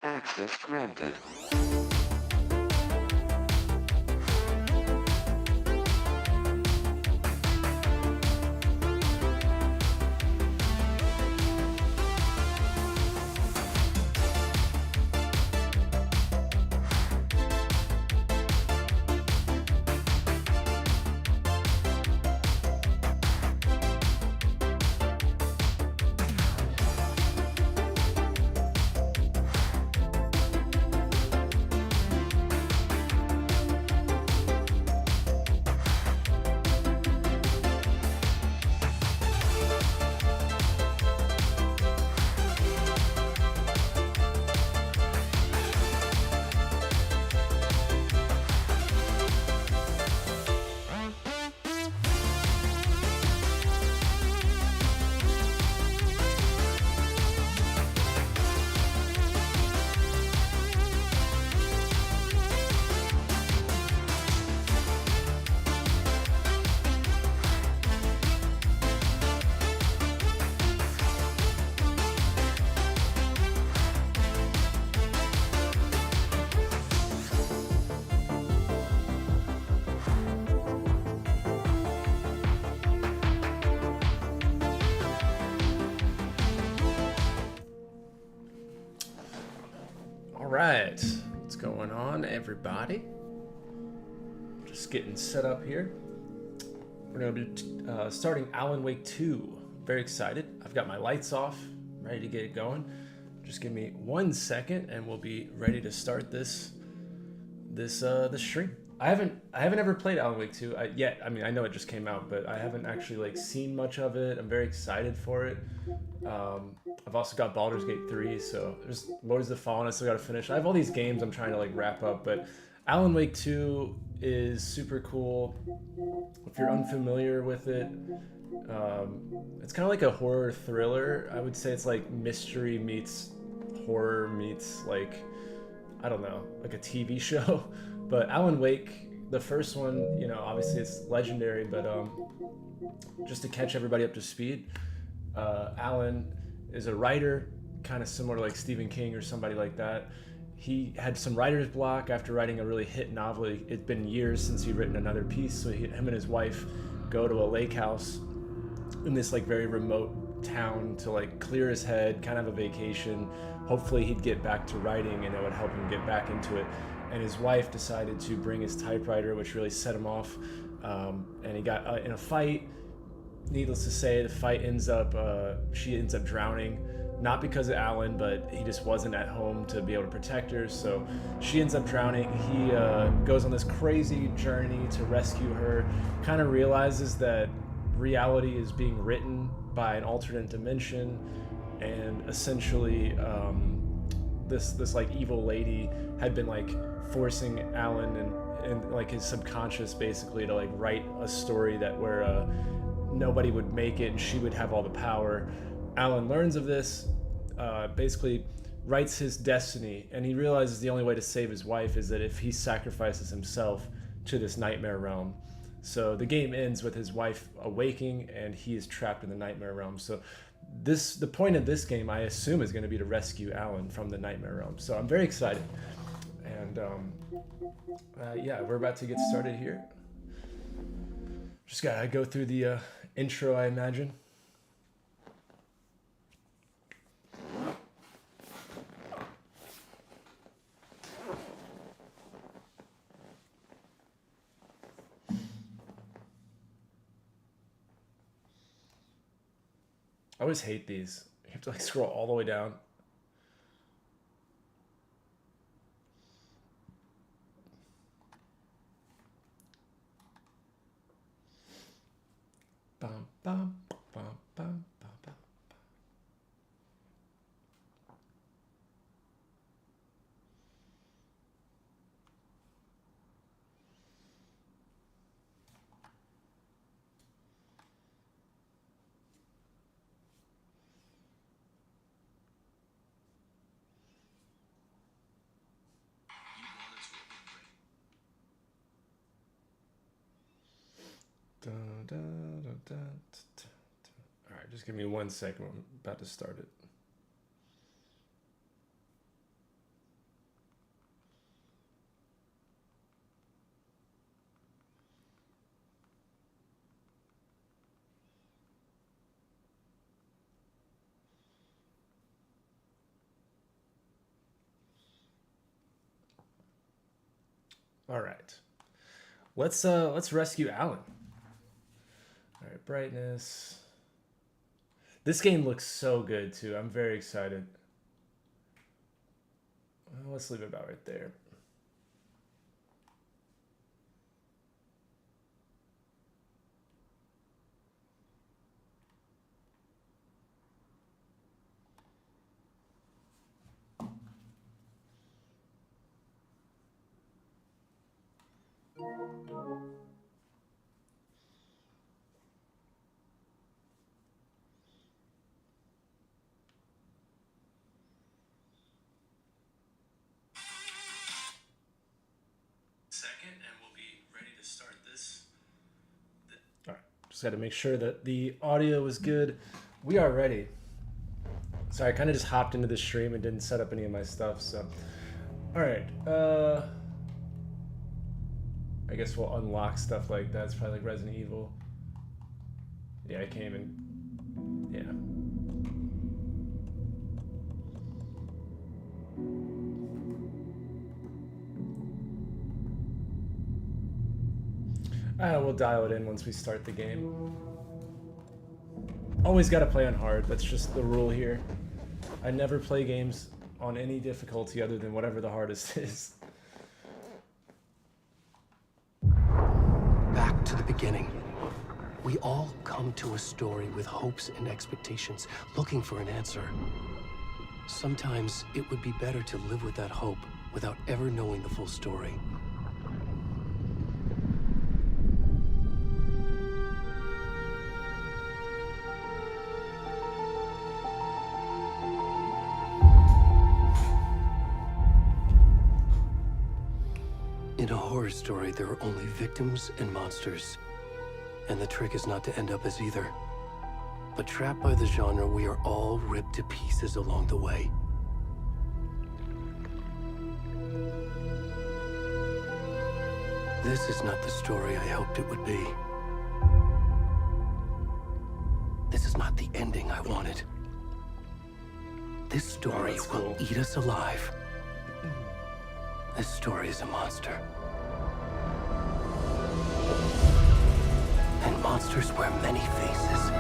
Access granted. Alright, what's going on, everybody? Just getting set up here. We're going to be starting Alan Wake 2. Very excited. I've got my lights off, ready to get it going. Just give me 1 second and we'll be ready to start this stream. I haven't ever played Alan Wake 2 yet. I mean, I know it just came out, but I haven't actually like seen much of it. I'm very excited for it. I've also got Baldur's Gate 3, so there's Lords of the Fallen I still got to finish. I have all these games I'm trying to like wrap up, but Alan Wake 2 is super cool. If you're unfamiliar with it, it's kind of like a horror thriller. I would say it's like mystery meets horror meets like, I don't know, like a TV show. But Alan Wake, the first one, you know, obviously it's legendary, but just to catch everybody up to speed, Alan is a writer, kind of similar to like Stephen King or somebody like that. He had some writer's block after writing a really hit novel. It's been years since he'd written another piece, so him and his wife go to a lake house in this like very remote town to like clear his head, kind of a vacation. Hopefully he'd get back to writing and it would help him get back into it. And his wife decided to bring his typewriter, which really set him off. And he got in a fight. Needless to say, the fight she ends up drowning, not because of Alan, but he just wasn't at home to be able to protect her. So she ends up drowning. He goes on this crazy journey to rescue her, kind of realizes that reality is being written by an alternate dimension, and essentially this like evil lady had been like forcing Alan and like his subconscious basically to like write a story that where nobody would make it and she would have all the power. Alan learns of this, basically writes his destiny, and he realizes the only way to save his wife is that if he sacrifices himself to this nightmare realm. So the game ends with his wife awaking and he is trapped in the nightmare realm. So the point of this game, I assume, is going to be to rescue Alan from the nightmare realm. So I'm very excited. And yeah, we're about to get started here. Just gotta go through the intro, I imagine. I always hate these. You have to like scroll all the way down. Bum, bum, bum, bum, bum, bum. Dun, dun, dun, dun, dun. All right, just give me 1 second. I'm about to start it. All right. Let's rescue Alan. All right, brightness. This game looks so good too. I'm very excited. Let's leave it about right there. Second, and we'll be ready to start this. All right, just got to make sure that the audio is good. We are ready. Sorry, I kind of just hopped into the stream and didn't set up any of my stuff, so. All right, I guess we'll unlock stuff like that. It's probably like Resident Evil. Yeah, I came in. Yeah. We'll dial it in once we start the game. Always got to play on hard. That's just the rule here. I never play games on any difficulty other than whatever the hardest is. Back to the beginning. We all come to a story with hopes and expectations, looking for an answer. Sometimes it would be better to live with that hope without ever knowing the full story. In a horror story, there are only victims and monsters. And the trick is not to end up as either. But trapped by the genre, we are all ripped to pieces along the way. This is not the story I hoped it would be. This is not the ending I wanted. This story will eat us alive. This story is a monster. And monsters wear many faces.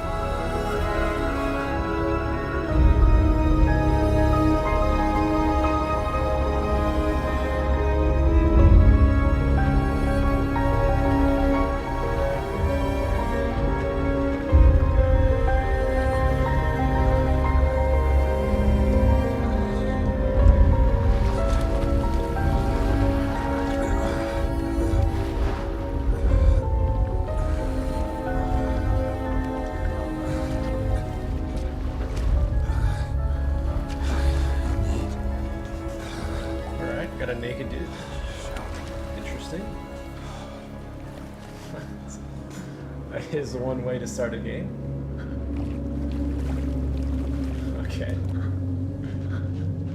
Is one way to start a game. Okay.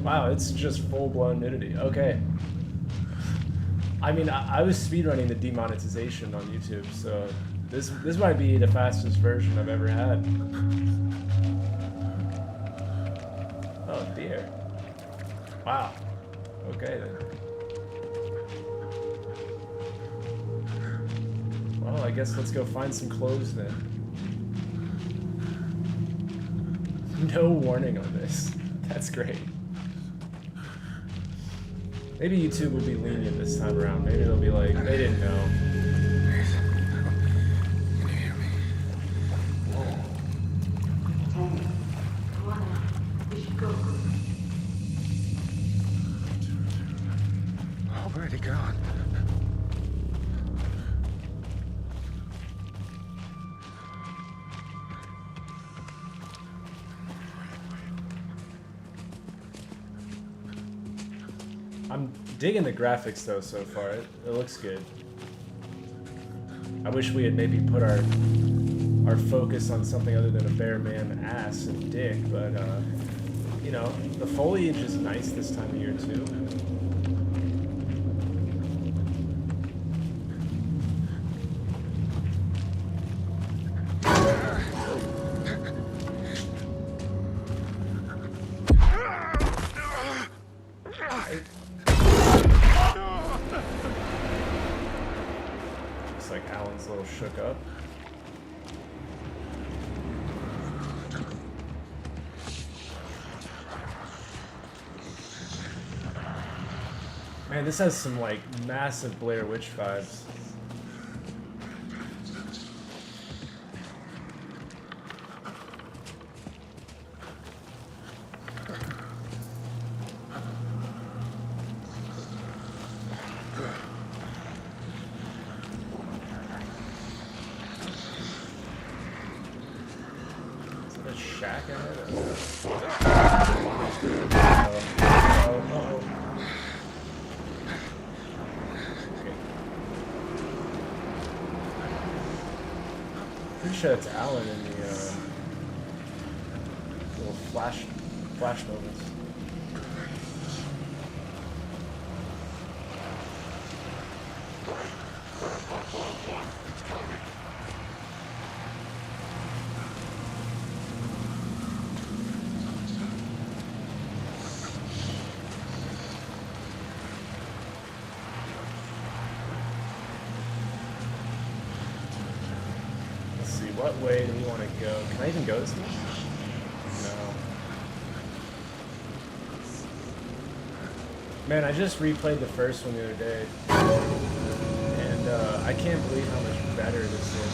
Wow, it's just full-blown nudity. Okay. I mean, I was speedrunning the demonetization on YouTube, so this might be the fastest version I've ever had. Oh dear. Wow. Okay then. Well, I guess let's go find some clothes then. No warning on this. That's great. Maybe YouTube will be lenient this time around. Maybe they'll be like, they didn't know. Can you hear me? Hey, Luana, we should go. Already gone. I'm digging the graphics though so far. It looks good. I wish we had maybe put our focus on something other than a bare man ass and dick, but you know, the foliage is nice this time of year too. shook up. Man, this has some like massive Blair Witch vibes. Shack in it? Oh. Pretty sure it's Alan in the little flash moments. What way do we want to go? Can I even go this way? No. Man, I just replayed the first one the other day, and I can't believe how much better this is.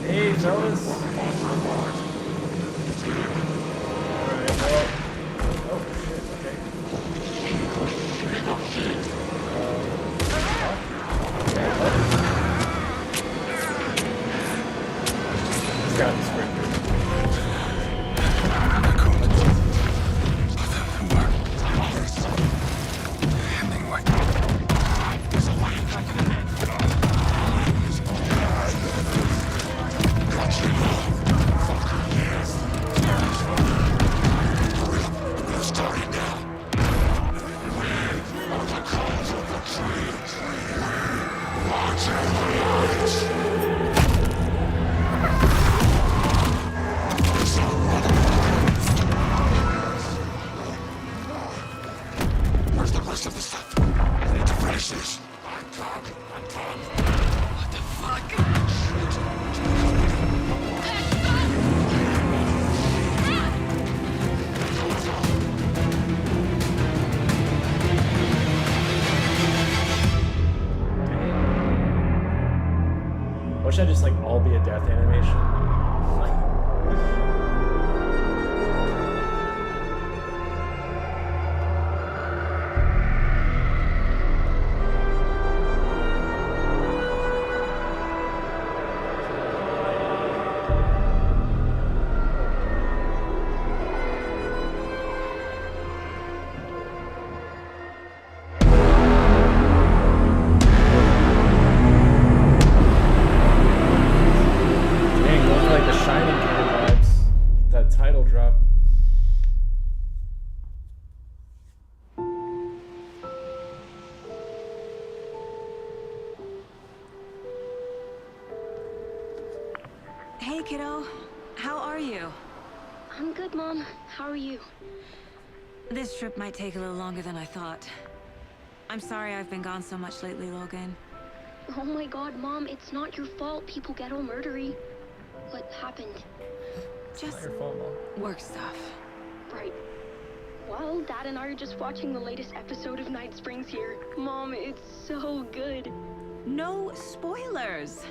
Hey, fellas! Alright, well... Oh, shit, okay. Got this sprinter. Wish I just like all be a death animation. Hey, kiddo. How are you? I'm good, Mom. How are you? This trip might take a little longer than I thought. I'm sorry I've been gone so much lately, Logan. Oh my god, Mom, it's not your fault people get all murdery. What happened? Just Not your fault, Mom. work stuff. Right. Well, Dad and I are just watching the latest episode of Night Springs here. Mom, it's so good. No spoilers!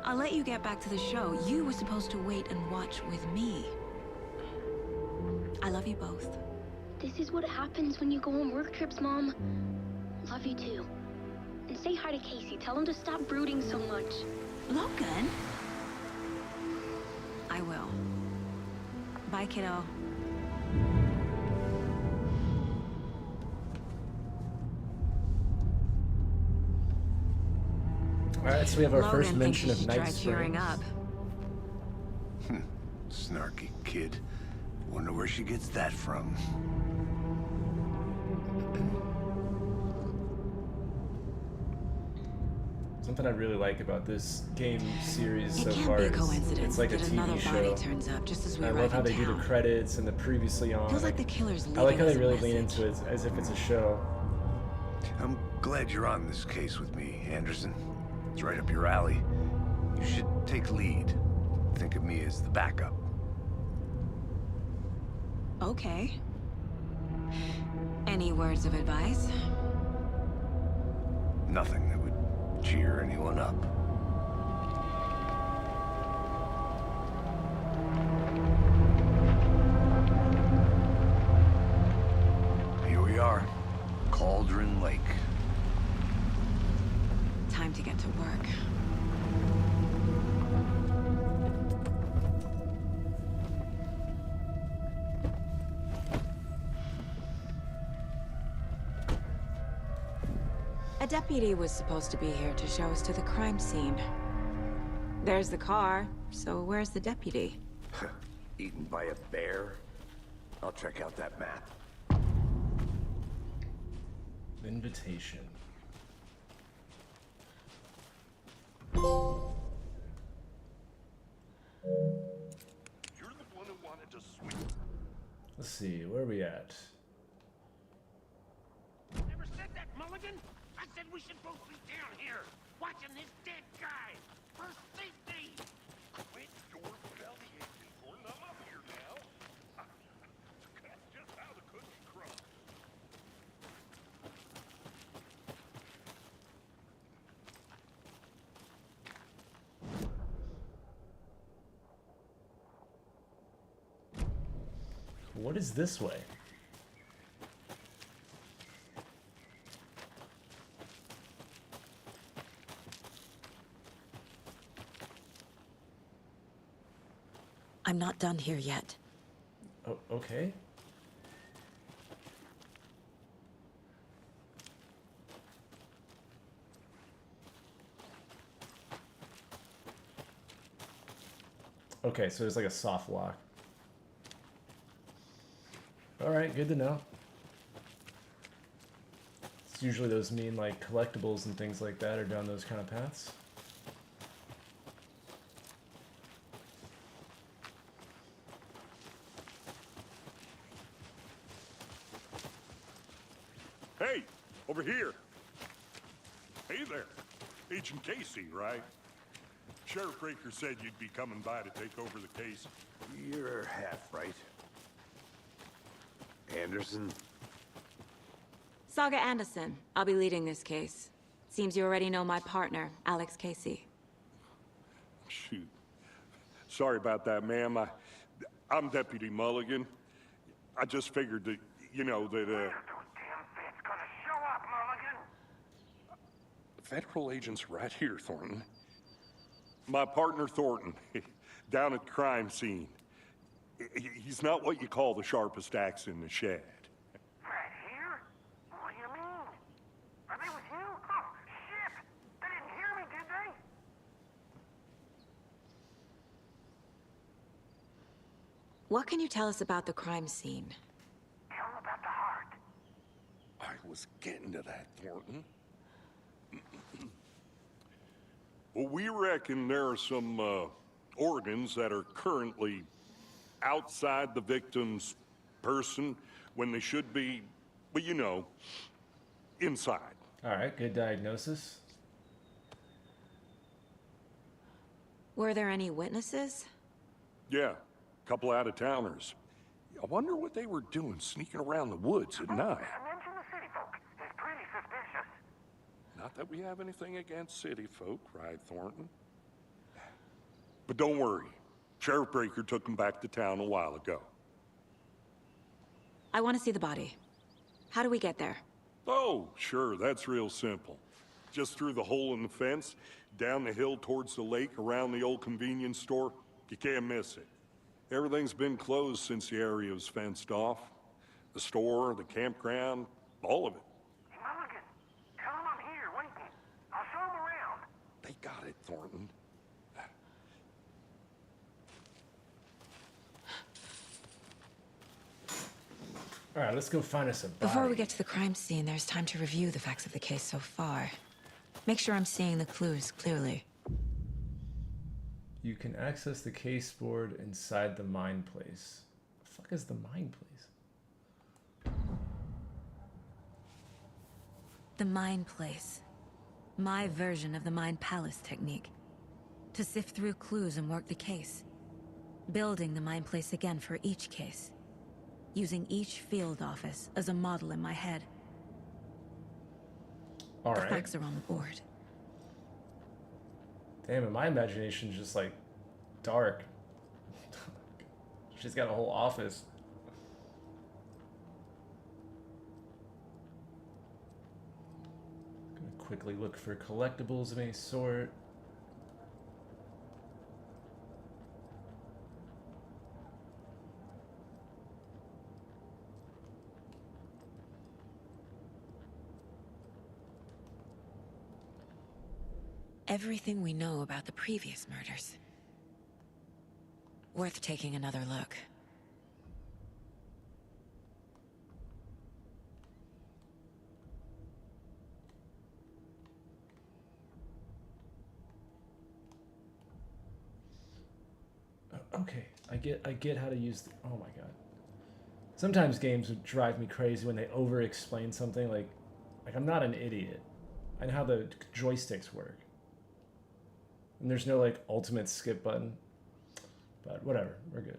I'll let you get back to the show. You were supposed to wait and watch with me. I love you both. This is what happens when you go on work trips, Mom. Love you too. And say hi to Casey. Tell him to stop brooding so much. Logan? I will. Bye, kiddo. Alright, so we have our Logan first mention thinks of you should Night try cheering Springs. up. Snarky kid. Wonder where she gets that from. Something I really like about this game series so It can't far be a is coincidence it's like a that another TV body show. turns up just as we I arrive love how in they do town. the credits and the previously on. Feels like the killer's I like leaving how they us a really lean message. into it as if it's a show. I'm glad you're on this case with me, Anderson. It's right up your alley. You should take lead. Think of me as the backup. Okay. Any words of advice? Nothing that would cheer anyone up. Here we are. Cauldron Lake. Time to get to work. A deputy was supposed to be here to show us to the crime scene. There's the car, so where's the deputy? Eaten by a bear? I'll check out that map. Invitation. You're the one who wanted to swing. Let's see, where are we at? Never said that, Mulligan. I said we should both be down here, watching this dead guy. For safety. Quit your belly aching, Gordon. I'm up here now. That's just how the cookie crumbles. What is this way? I'm not done here yet. Oh, okay. Okay, so there's like a soft lock. Alright, good to know. It's usually those mean like collectibles and things like that are down those kind of paths. Hey, over here. Hey there. Agent Casey, right? Sheriff Breaker said you'd be coming by to take over the case. You're half right. Anderson? Saga Anderson. I'll be leading this case. Seems you already know my partner, Alex Casey. Shoot. Sorry about that, ma'am. I'm Deputy Mulligan. I just figured that, you know, that, Federal agents right here, Thornton. My partner, Thornton, down at the crime scene. He's not what you call the sharpest axe in the shed. Right here? What do you mean? Are they with you? Oh, shit! They didn't hear me, did they? What can you tell us about the crime scene? Tell them about the heart. I was getting to that, Thornton. Well, we reckon there are some organs that are currently outside the victim's person when they should be, well, you know, inside. Alright, good diagnosis. Were there any witnesses? Yeah, a couple out-of-towners. I wonder what they were doing sneaking around the woods at night. Mention the city folk. It's pretty suspicious. Not that we have anything against city folk, right, Thornton? But don't worry. Sheriff Breaker took them back to town a while ago. I want to see the body. How do we get there? Oh, sure, that's real simple. Just through the hole in the fence, down the hill towards the lake, around the old convenience store. You can't miss it. Everything's been closed since the area was fenced off. The store, the campground, all of it. Mulligan, tell them I'm here waiting. I'll show them around. They got it, Thornton. Alright, let's go find us a body. Before we get to the crime scene, there's time to review the facts of the case so far. Make sure I'm seeing the clues clearly. You can access the case board inside the mine place. The fuck is the mine place? The Mind Place. My version of the Mind Palace technique. To sift through clues and work the case. Building the Mind Place again for each case. Using each field office as a model in my head. All The right. facts are on the board. Damn, and my imagination's just like dark. She's got a whole office. Gonna quickly look for collectibles of any sort. Everything we know about the previous murders. Worth taking another look. Okay, I get how to use the, oh my god. Sometimes games would drive me crazy when they over-explain something. Like I'm not an idiot. I know how the joysticks work. And there's no like ultimate skip button. But whatever, we're good.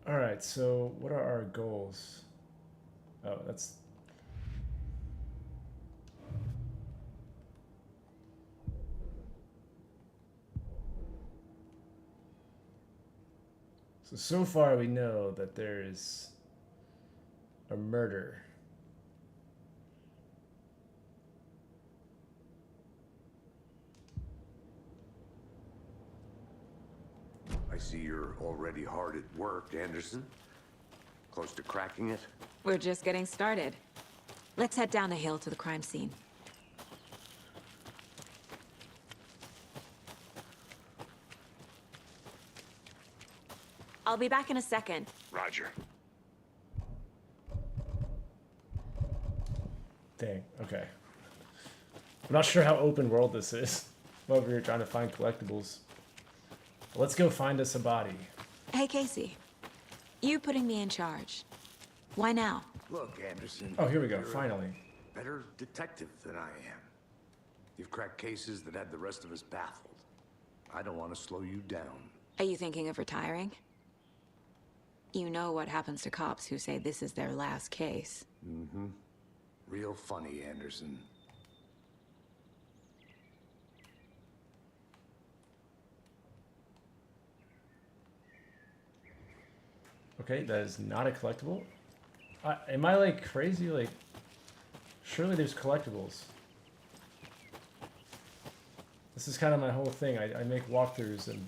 All right, so what are our goals? Oh, that's... So far we know that there is a murder. I see you're already hard at work, Anderson. Close to cracking it? We're just getting started. Let's head down the hill to the crime scene. I'll be back in a second. Roger. Dang, okay. I'm not sure how open world this is. I'm over here trying to find collectibles. Let's go find us a body. Hey, Casey. You putting me in charge. Why now? Look, Anderson. Oh, here we go, you're a finally. better detective than I am. You've cracked cases that had the rest of us baffled. I don't want to slow you down. Are you thinking of retiring? You know what happens to cops who say this is their last case. Mm-hmm. Real funny, Anderson. Okay, that is not a collectible. Am I like crazy? Like, surely there's collectibles. This is kind of my whole thing. I make walkthroughs, and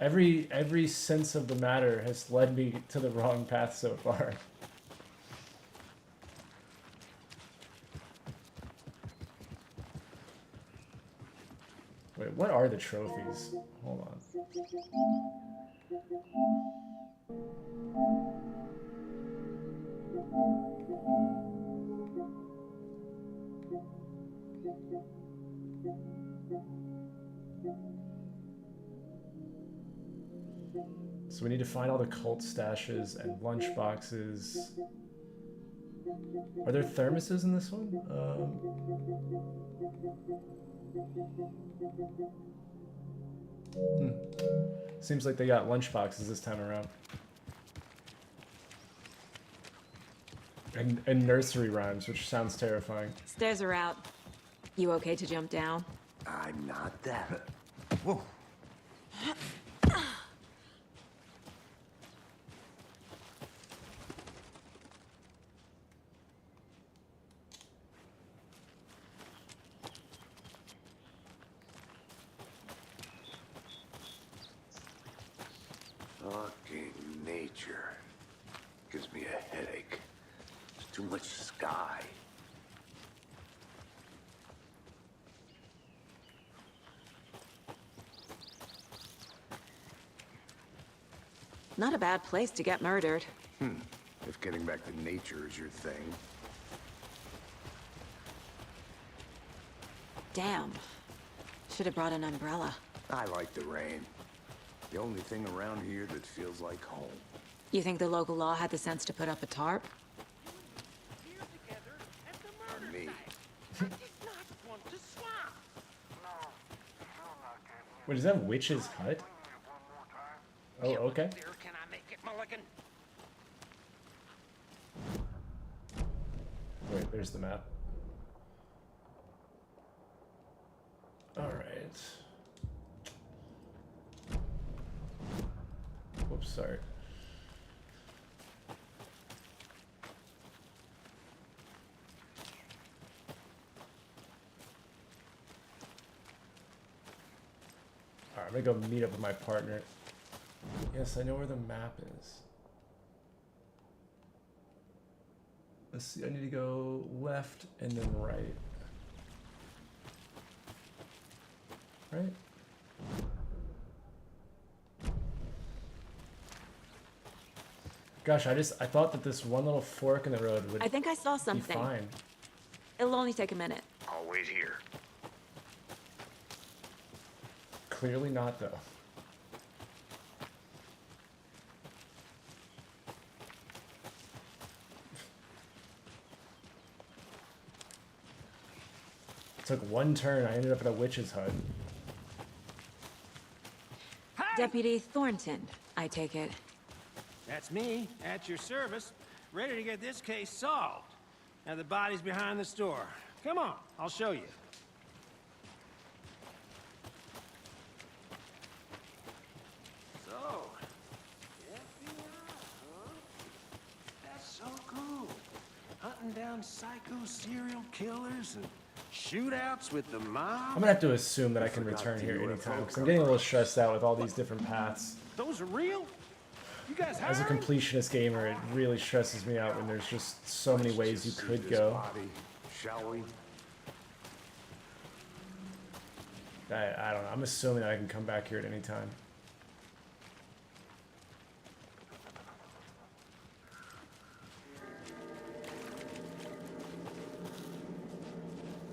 every sense of the matter has led me to the wrong path so far. Wait, what are the trophies? Hold on. So we need to find all the cult stashes and lunch boxes. Are there thermoses in this one? Seems like they got lunch boxes this time around. And nursery rhymes, which sounds terrifying. Stairs are out. You okay to jump down? I'm not that. Whoa. Fucking nature. Gives me a headache. There's too much sky. Not a bad place to get murdered. If getting back to nature is your thing. Damn. Should have brought an umbrella. I like the rain. The only thing around here that feels like home. You think the local law had the sense to put up a tarp? Wait, is that Witch's Hut? Oh, okay. There, can I make it, Mulligan? Wait, there's the map. Alright. Whoops, sorry. Alright, I'm gonna go meet up with my partner. Yes, I know where the map is. Let's see, I need to go left and then right. Right? Gosh, I thought that this one little fork in the road would I think I saw be something. fine. It'll only take a minute. I'll wait here. Clearly not, though. Took one turn, I ended up at a witch's hut. Deputy Thornton, I take it. That's me, at your service, ready to get this case solved. Now the body's behind the store. Come on, I'll show you. So, FBI, huh? That's so cool. Hunting down psycho serial killers and shootouts with the mob. I'm gonna have to assume that I can return here anytime, because I'm getting a little stressed out with all these different paths. Those are real? You guys As a hiring? completionist gamer, it really stresses me out when there's just so many ways you could go. Body, shall we? I don't know. I'm assuming that I can come back here at any time.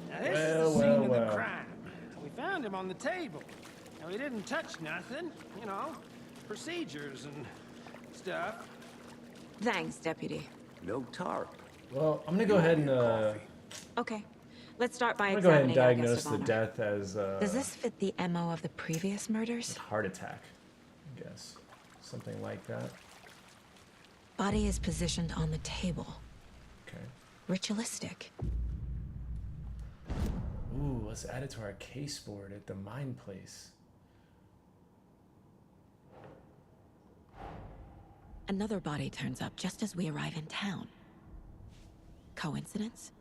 Now this is Well, the scene of the well. crime. We found him on the table. Now he didn't touch nothing, you know, procedures and stuff. Thanks, Deputy. No tarp. Well, I'm gonna go ahead and Okay, let's start by I'm gonna go ahead and examining our diagnose guest of the honor. death as Does this fit the MO of the previous murders? heart attack. I guess something like that. Body is positioned on the table. Okay. Ritualistic. Ooh, let's add it to our case board at the mine place. Another body turns up just as we arrive in town. Coincidence?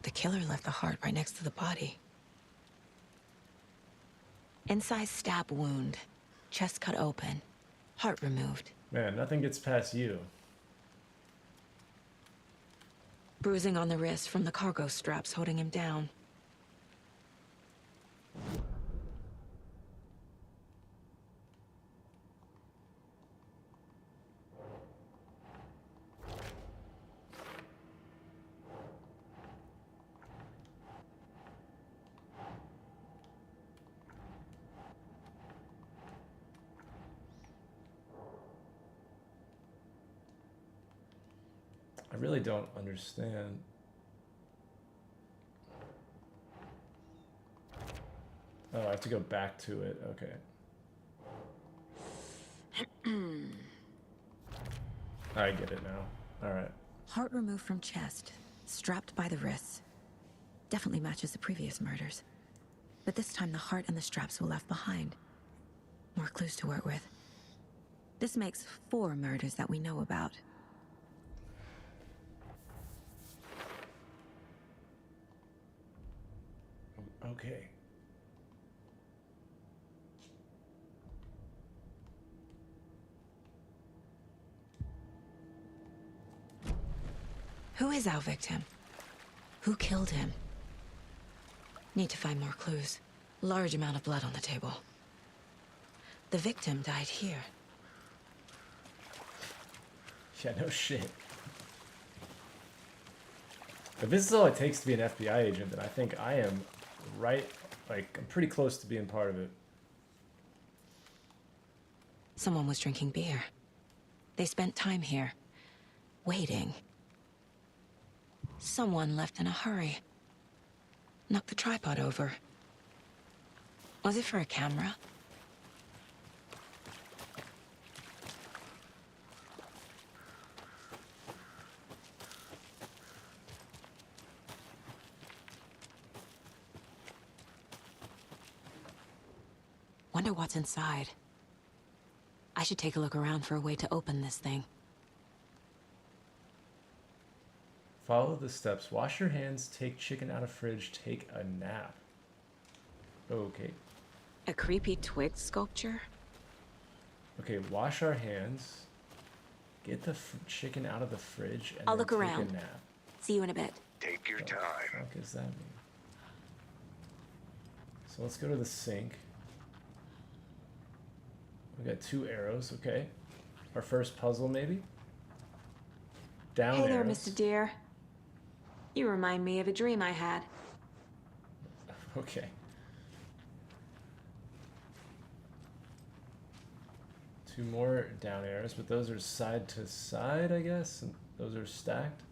The killer left the heart right next to the body. Incised stab wound, chest cut open, heart removed. Man, nothing gets past you. Bruising on the wrist from the cargo straps holding him down. I really don't understand. Oh, I have to go back to it. Okay. I get it now. All right. Heart removed from chest, strapped by the wrists. Definitely matches the previous murders. But this time the heart and the straps were left behind. More clues to work with. This makes 4 murders that we know about. Okay. Who is our victim? Who killed him? Need to find more clues. Large amount of blood on the table. The victim died here. Yeah, no shit. If this is all it takes to be an FBI agent, then I think I am right, like, I'm pretty close to being part of it. Someone was drinking beer. They spent time here, waiting. Someone left in a hurry. Knocked the tripod over. Was it for a camera? Wonder what's inside. I should take a look around for a way to open this thing. Follow the steps. Wash your hands, take chicken out of fridge, take a nap. Okay. A creepy twig sculpture? Okay, wash our hands, get the chicken out of the fridge, and I'll then look take around. a nap. See you in a bit. Take your What the time. fuck does that mean? So let's go to the sink. We got 2 arrows, okay. Our first puzzle, maybe? Down Hey there, arrows. Mr. Deer. You remind me of a dream I had. Okay. Two more down arrows, but those are side to side, I guess, and those are stacked.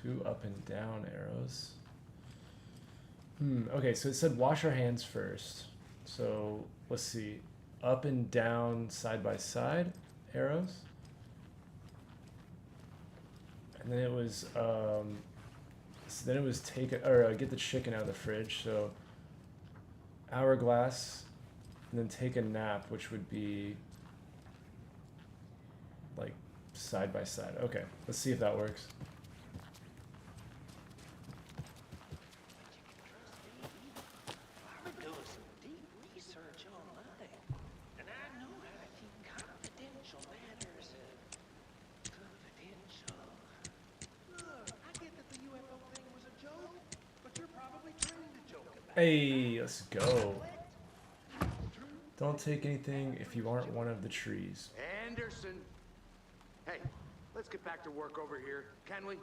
Two up and down arrows. Okay, so it said wash our hands first. So let's see. Up and down, side by side arrows. And then it was take get the chicken out of the fridge. So hourglass, and then take a nap, which would be like side by side. Okay, let's see if that works. Hey, let's go. Don't take anything if you aren't one of the trees. Anderson! Hey, let's get back to work over here, can we?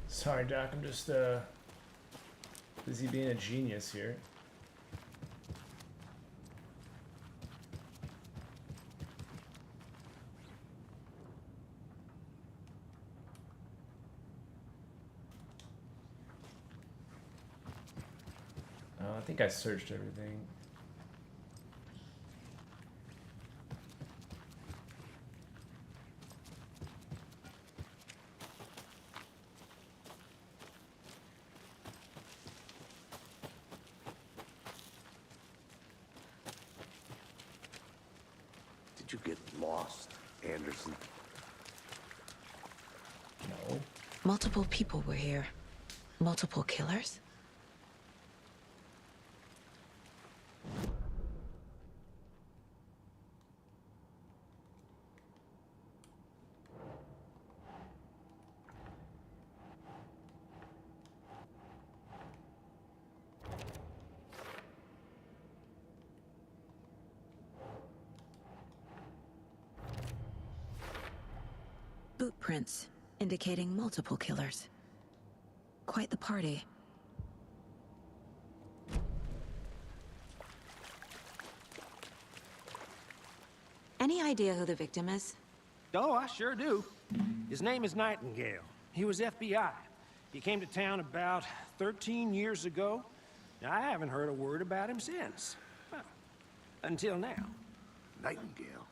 Sorry, Doc, I'm just busy being a genius here. I think I searched everything. Did you get lost, Anderson? No. Multiple people were here. Multiple killers? Boot prints, indicating multiple killers. Quite the party. Any idea who the victim is? Oh, I sure do. His name is Nightingale. He was FBI. He came to town about 13 years ago. I haven't heard a word about him since. Well, until now. Nightingale?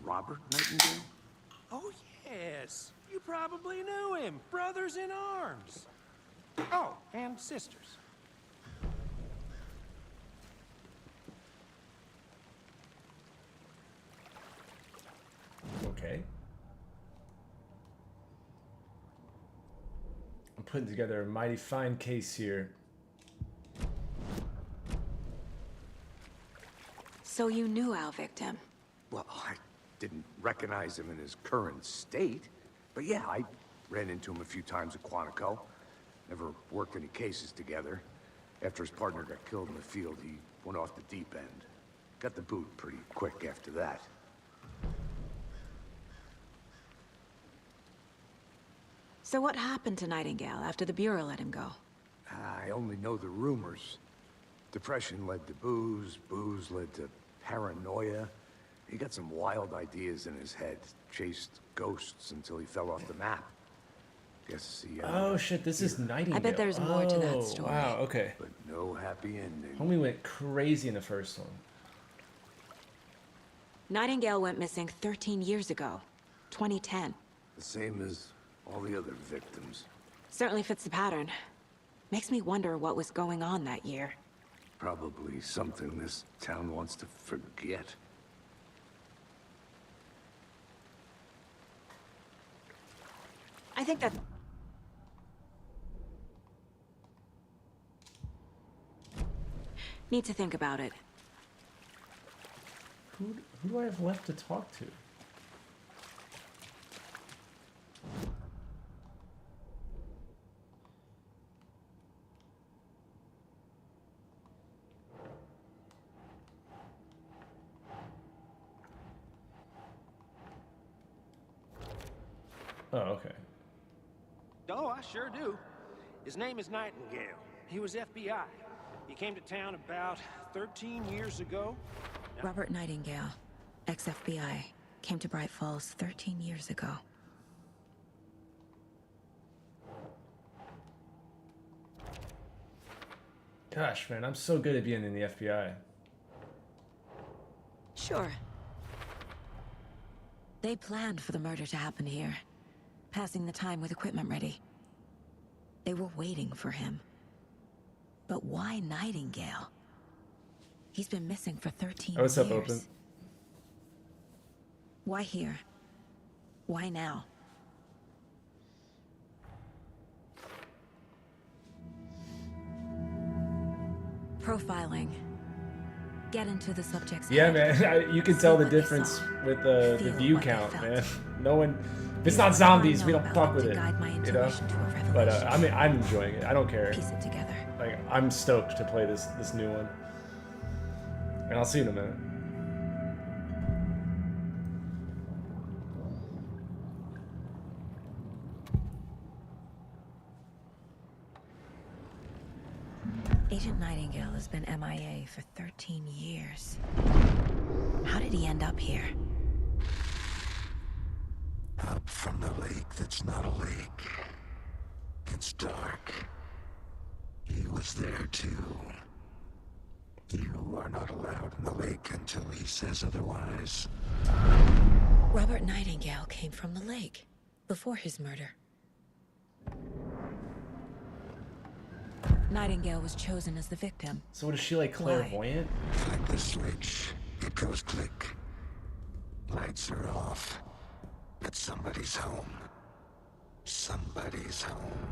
Robert Nightingale? Oh, yes. You probably knew him. Brothers in arms. Oh, and sisters. Okay. I'm putting together a mighty fine case here. So you knew our victim? Well, I didn't recognize him in his current state. But yeah, I ran into him a few times at Quantico. Never worked any cases together. After his partner got killed in the field, he went off the deep end. Got the boot pretty quick after that. So what happened to Nightingale after the Bureau let him go? I only know the rumors. Depression led to booze, booze led to paranoia. He got some wild ideas in his head, chased ghosts until he fell off the map. Guess he Oh shit, this is Nightingale. I bet there's more to that story. Wow, okay. But no happy ending. Homie went crazy in the first one. Nightingale went missing 13 years ago. 2010. The same as all the other victims. Certainly fits the pattern. Makes me wonder what was going on that year. Probably something this town wants to forget. I think that... Need to think about it. Who do I have left to talk to? Oh, okay. Oh, I sure do. His name is Nightingale. He was FBI. He came to town about 13 years ago. Robert Nightingale, ex-FBI, came to Bright Falls 13 years ago. Gosh, man, I'm so good at being in the FBI. Sure. They planned for the murder to happen here, passing the time with equipment ready. They were waiting for him. But why Nightingale? He's been missing for 13 Oh, what's up, years. Open? Why here? Why now? Profiling. Get into the subject's Yeah, head. man, you can See tell the what they difference saw. with the Feel view what they count, felt. man. No one, if it's not Use what I zombies, we know don't about fuck them with to it, guide my you know. intuition to a But revelation. I mean, I'm enjoying it. I don't care. Piece it together. Like, I'm stoked to play this new one, and I'll see you in a minute. Agent Nightingale has been MIA for 13 years. How did he end up here? Up from the lake that's not a lake. It's dark. He was there too. You are not allowed in the lake until he says otherwise. Robert Nightingale came from the lake before his murder. Nightingale was chosen as the victim. So what is she, like, clairvoyant? Flick the switch. It goes click. Lights are off. But somebody's home. Somebody's home.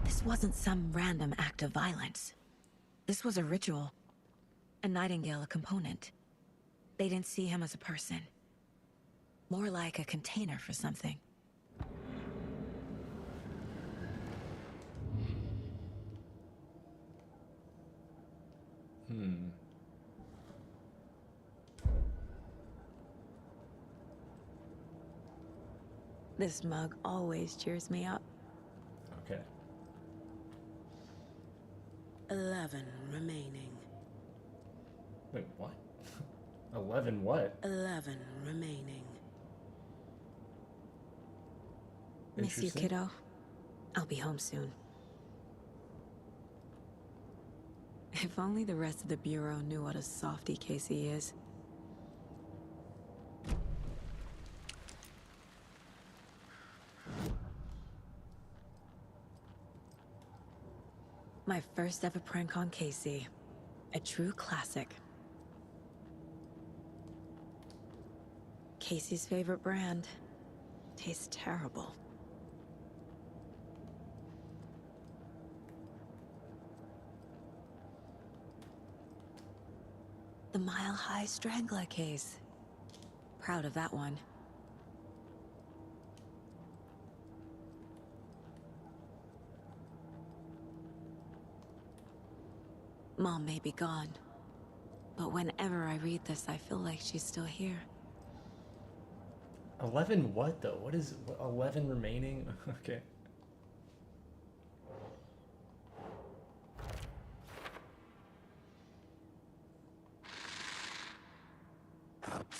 This wasn't some random act of violence. This was a ritual. And Nightingale a component. They didn't see him as a person. More like a container for something. This mug always cheers me up. Okay. 11 remaining. Wait, what? 11 what? 11 remaining. Miss you, Interesting. kiddo. I'll be home soon. If only the rest of the Bureau knew what a softy Casey is. My first ever prank on Casey. A true classic. Casey's favorite brand. Tastes terrible. The Mile High Strangler case. Proud of that one. Mom may be gone, but whenever I read this, I feel like she's still here. 11 what, though? What is 11 remaining? Okay.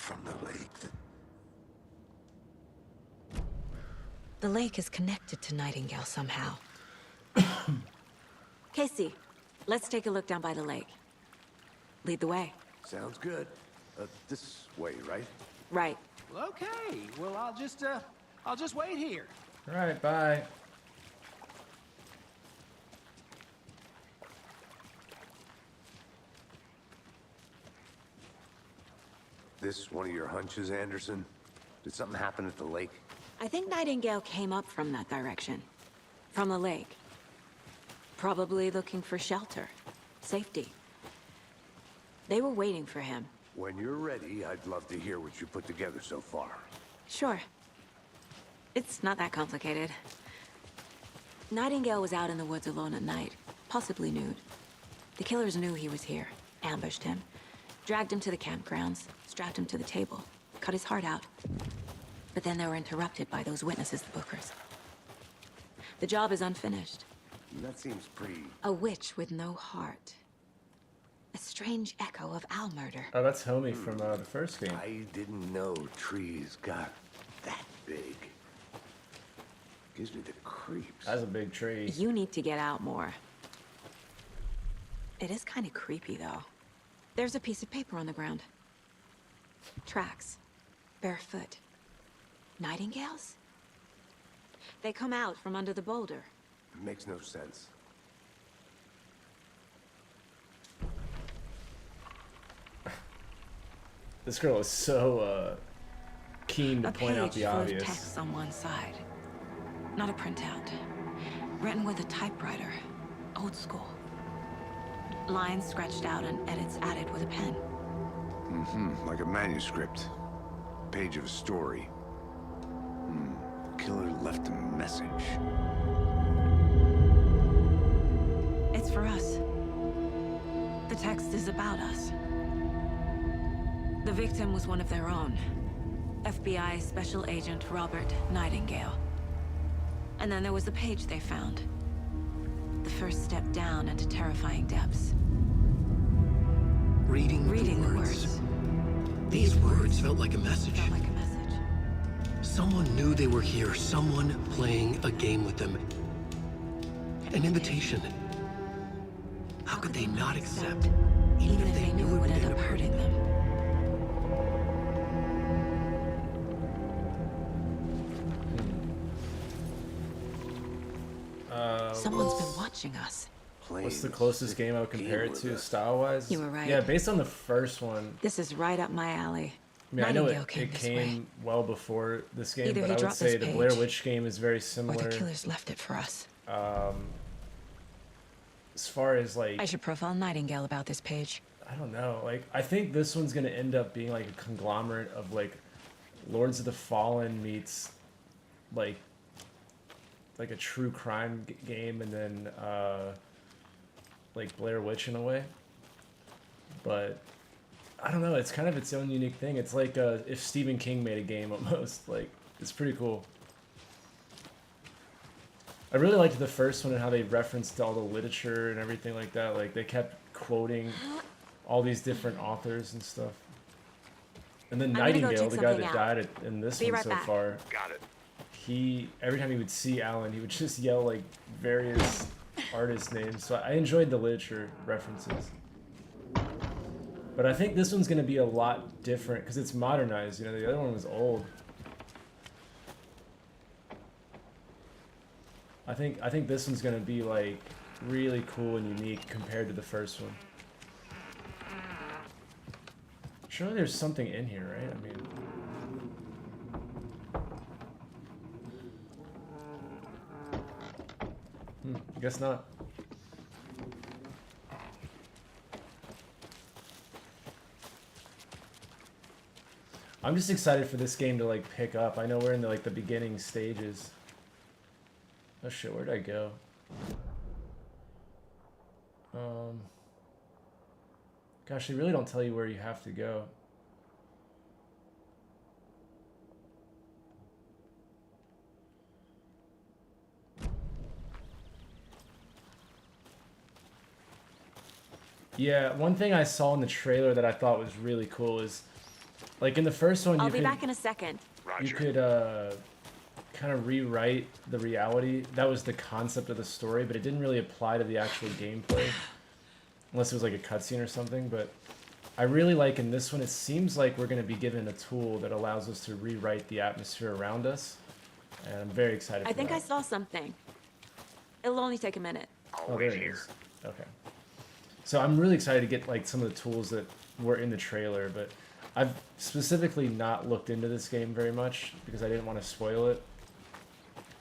from the lake. The lake is connected to Nightingale somehow. Casey, let's take a look down by the lake. Lead the way. Sounds good. This way, right? Right. Well, okay. Well, I'll just wait here. All right, bye. This one of your hunches, Anderson? Did something happen at the lake? I think Nightingale came up from that direction. From the lake. Probably looking for shelter. Safety. They were waiting for him. When you're ready, I'd love to hear what you put together so far. Sure. It's not that complicated. Nightingale was out in the woods alone at night, possibly nude. The killers knew he was here, ambushed him, dragged him to the campgrounds, strapped him to the table, cut his heart out. But then they were interrupted by those witnesses, the Bookers. The job is unfinished. That seems pretty... A witch with no heart. A strange echo of Al murder. Oh, that's Homie from the first game. I didn't know trees got that big. Gives me the creeps. That's a big tree. You need to get out more. It is kind of creepy, though. There's a piece of paper on the ground. Tracks. Barefoot. Nightingales? They come out from under the boulder. Makes no sense. This girl is so keen to point out the A page full of obvious. text on one side. Not a printout. Written with a typewriter. Old school. Lines scratched out and edits added with a pen. Mm-hmm, like a manuscript. Page of a story. Killer left a message. It's for us. The text is about us. The victim was one of their own. FBI Special Agent Robert Nightingale. And then there was the page they found. The first step down into terrifying depths. Reading the words. These words felt like a message. Someone knew they were here. Someone playing a game with them. An invitation. How could they not accept, even if they knew it would end up hurting them? Someone's been watching us. What's the closest game I would compare it to style-wise? You were right. Yeah, based on the first one. This is right up my alley. I mean, I know Nightingale it came well before this game, Either but he I would dropped say this the Blair page, Witch game is very Or similar. the killers left it for us. As far as like, I should profile Nightingale about this page. I don't know. Like, I think this one's gonna end up being like a conglomerate of like Lords of the Fallen meets like a true crime game, and then like Blair Witch in a way. But I don't know. It's kind of its own unique thing. It's like if Stephen King made a game almost. Like, it's pretty cool. I really liked the first one and how they referenced all the literature and everything like that. Like, they kept quoting all these different authors and stuff. And then I'm gonna go Nightingale, check the guy something that out. died in this Be one right so back. far, Got it. he, every time he would see Alan, he would just yell like various artist names. So I enjoyed the literature references. But I think this one's going to be a lot different because it's modernized. You know, the other one was old. I think this one's going to be like really cool and unique compared to the first one. Surely there's something in here, right? I mean, I guess not. I'm just excited for this game to like pick up. I know we're in the like the beginning stages. Oh shit, where'd I go? Gosh, they really don't tell you where you have to go. Yeah, one thing I saw in the trailer that I thought was really cool is Like in the first one, I'll be back in a second. you could kind of rewrite the reality. That was the concept of the story, but it didn't really apply to the actual gameplay, unless it was like a cutscene or something. But I really like in this one, it seems like we're going to be given a tool that allows us to rewrite the atmosphere around us, and I'm very excited. I think I saw something. It'll only take a minute. Oh, there it is. Okay. So I'm really excited to get like some of the tools that were in the trailer, but I've specifically not looked into this game very much because I didn't want to spoil it.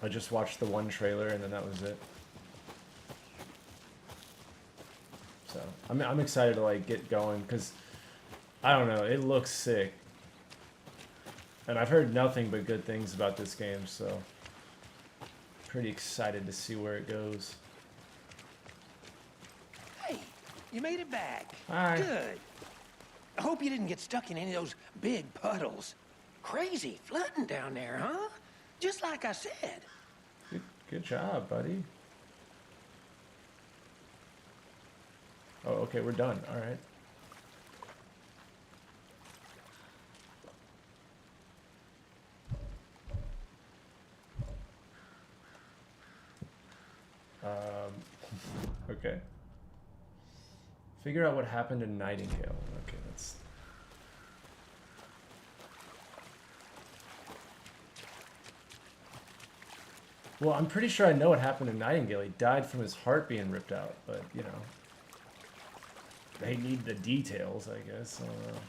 I just watched the one trailer and then that was it. So I'm excited to like get going because I don't know, it looks sick. And I've heard nothing but good things about this game, so pretty excited to see where it goes. Hey, you made it back. Hi. Good. I hope you didn't get stuck in any of those big puddles. Crazy flooding down there, huh? Just like I said. Good job, buddy. Oh, okay, we're done. All right. Okay. Figure out what happened to Nightingale. Okay, that's... Well, I'm pretty sure I know what happened to Nightingale. He died from his heart being ripped out, but, you know. They need the details, I guess. I don't know.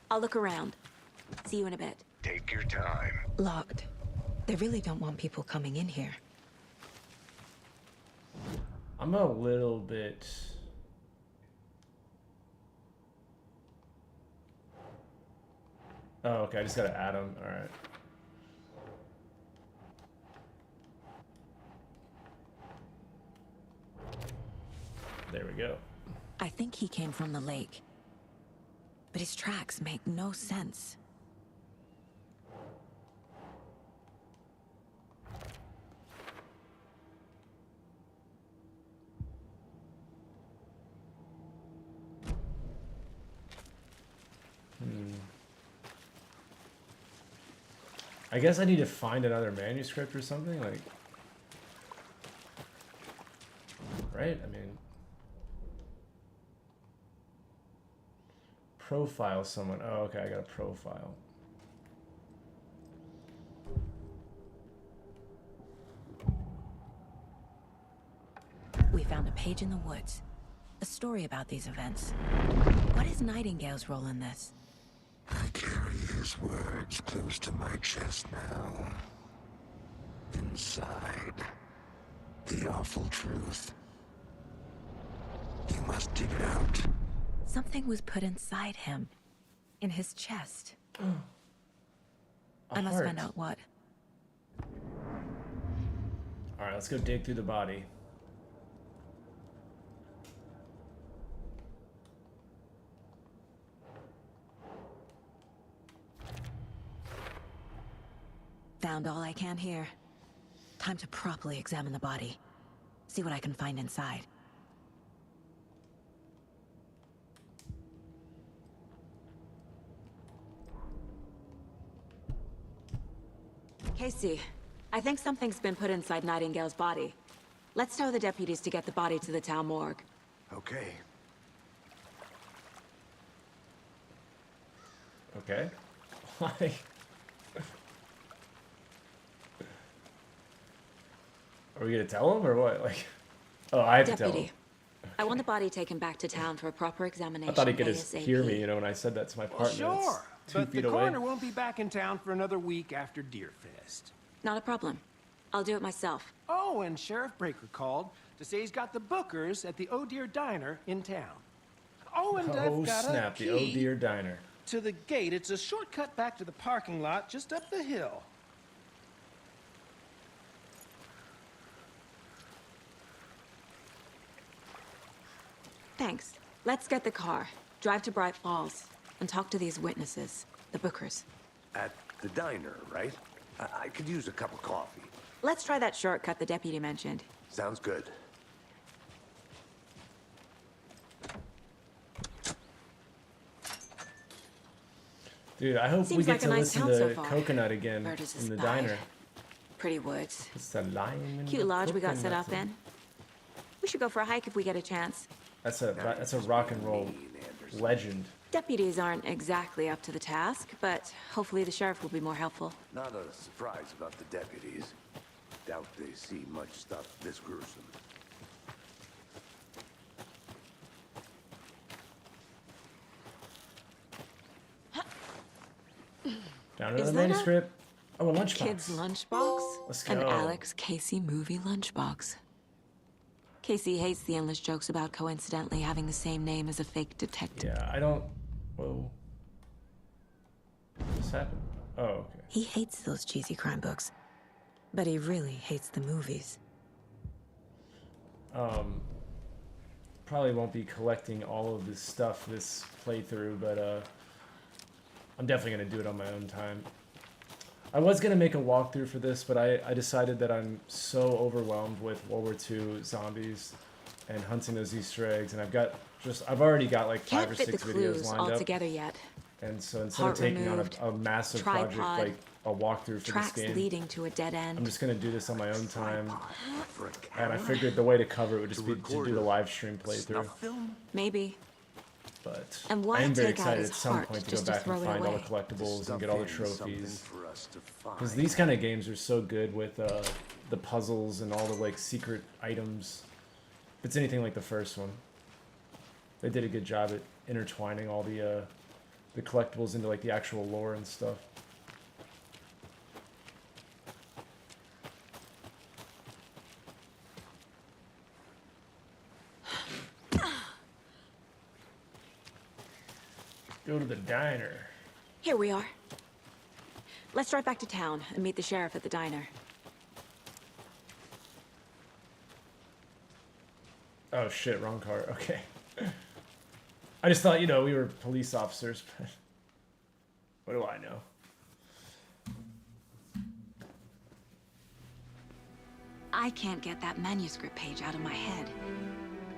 I'll look around. See you in a bit. Take your time. Locked. They really don't want people coming in here. I'm a little bit... Oh, okay, I just gotta add them. Alright. There we go. I think he came from the lake. But his tracks make no sense. I guess I need to find another manuscript or something, like... Right? I mean... Profile someone. Oh, okay, I got a profile. We found a page in the woods. A story about these events. What is Nightingale's role in this? I carry his words close to my chest now. Inside, the awful truth. You must dig it out. Something was put inside him. In his chest. I must find out what. Alright, let's go dig through the body. Found all I can here. Time to properly examine the body. See what I can find inside. Casey, I think something's been put inside Nightingale's body. Let's tell the deputies to get the body to the town morgue. Okay. Okay. Why? Are we gonna tell him or what? Like, oh, I have to tell him. Deputy, I want the body taken back to town for a proper examination. I thought he could ASAP. hear me, you know, when I said that to my partner. Well, sure, It's but 2 feet the away. coroner won't be back in town for another week after Deerfest. Not a problem. I'll do it myself. Oh, and Sheriff Breaker called to say he's got the Bookers at the Oh Dear Diner in town. Oh, and Oh, I've got snap, a the Oh key Dear Diner. to the gate. It's a shortcut back to the parking lot just up the hill. Thanks. Let's get the car, drive to Bright Falls, and talk to these witnesses, the Bookers. At the diner, right? I could use a cup of coffee. Let's try that shortcut the deputy mentioned. Sounds good. Dude, I hope we Seems get like a to nice listen town so to far. Coconut again Burgess is in the died. diner. Pretty woods. It's a lion in Cute the lodge we got set coconut. up in. We should go for a hike if we get a chance. That's a rock and roll legend. Deputies aren't exactly up to the task, but hopefully the sheriff will be more helpful. Not a surprise about the deputies. Doubt they see much stuff this gruesome. Down to Is the that a manuscript. Oh, a lunchbox. Kid's lunchbox? Let's An go. Alex Casey movie lunchbox. Casey hates the endless jokes about coincidentally having the same name as a fake detective. Yeah, I don't. Whoa. What just happened? Oh, okay. He hates those cheesy crime books, but he really hates the movies. Probably won't be collecting all of this stuff this playthrough, but I'm definitely gonna do it on my own time. I was gonna make a walkthrough for this, but I decided that I'm so overwhelmed with World War II zombies and hunting those Easter eggs, and I've already got like 5 Can't or fit 6 the videos clues lined all up. together yet. And so instead Heart of taking removed, on a massive tripod, project like a walkthrough for Tracks this game, leading to a dead end. I'm just gonna do this on my own time. For a And I camera? figured the way to cover it would just To be to record do the a live stream playthrough. Snuff film? Maybe. But And why I am very take out excited his at some heart point to go just to back and throw it find all the away? collectibles and get all the Stuff in something trophies. for us to Because find. these kind of games are so good with the puzzles and all the like secret items. If it's anything like the first one, they did a good job at intertwining all the collectibles into like the actual lore and stuff. Go to the diner. Here we are. Let's drive back to town and meet the sheriff at the diner. Oh shit, wrong car. Okay. I just thought, we were police officers, but what do I know? I can't get that manuscript page out of my head.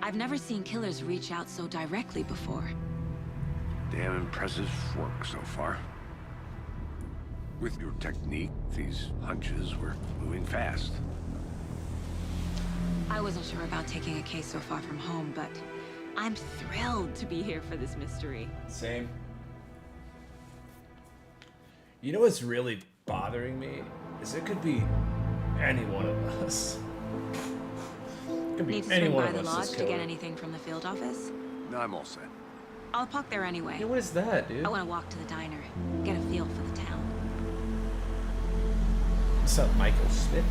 I've never seen killers reach out so directly before. Damn impressive work so far. With your technique, these hunches were moving fast. I wasn't sure about taking a case so far from home, but I'm thrilled to be here for this mystery. Same. You know what's really bothering me? Is it could be any one of us. It could be Need to any swing one by of the us lodge this to get killer. anything from the field office? No, I'm all set. I'll park there anyway. Yeah, what is that, dude? I want to walk to the diner, get a feel for the town. What's up, Michael Smith?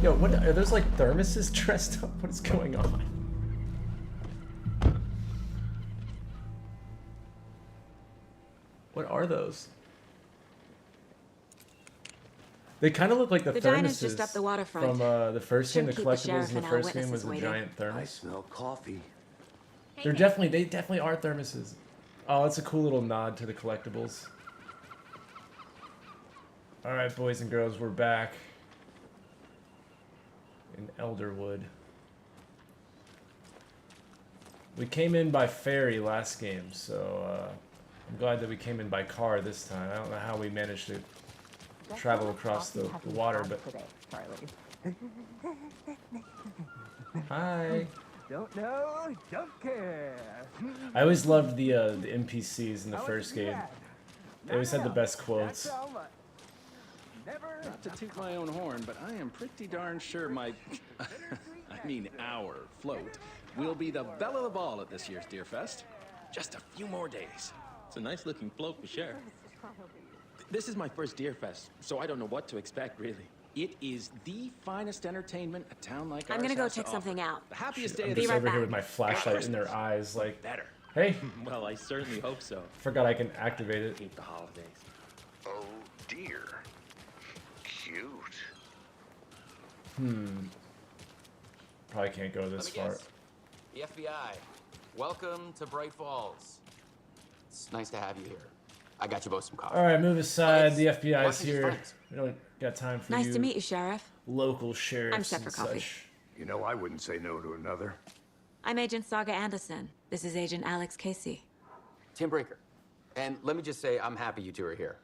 Yo, what are those like thermoses dressed up? What is going on? What are those? They kind of look like the The thermoses diner's just up the waterfront. from the first game. The Shouldn't keep the collectibles sheriff in the and first game eyewitnesses was the waiting. giant I thermos. smell coffee. They definitely are thermoses. Oh, that's a cool little nod to the collectibles. All right, boys and girls, we're back in Elderwood. We came in by ferry last game, so I'm glad that we came in by car this time. I don't know how we managed to travel across the water, but... Hi. Don't know, don't care. I always loved the NPCs in the first game. They always had the best quotes. Not to toot my own horn, but I am pretty darn sure my, our float will be the belle of the ball at this year's Deer Fest. Just a few more days. It's a nice looking float for sure. This is my first Deer Fest, so I don't know what to expect, really. It is the finest entertainment a town like ours I'm gonna go has to check something offer. out. The happiest I'm day of just the over here with my flashlight in their eyes, like, better. hey. Well, I certainly hope so. Forgot I can activate it. Keep the holidays. Oh dear. Cute. Probably can't go this far. The FBI. Welcome to Bright Falls. It's nice to have you here. I got you both some coffee. All right, move aside. The FBI's Blessings, here. friends. We don't got time for Nice to meet you, Sheriff. local sheriffs. I'm set for and coffee. such. You know, I wouldn't say no to another. I'm Agent Saga Anderson. This is Agent Alex Casey. Tim Breaker. And let me just say, I'm happy you two are here.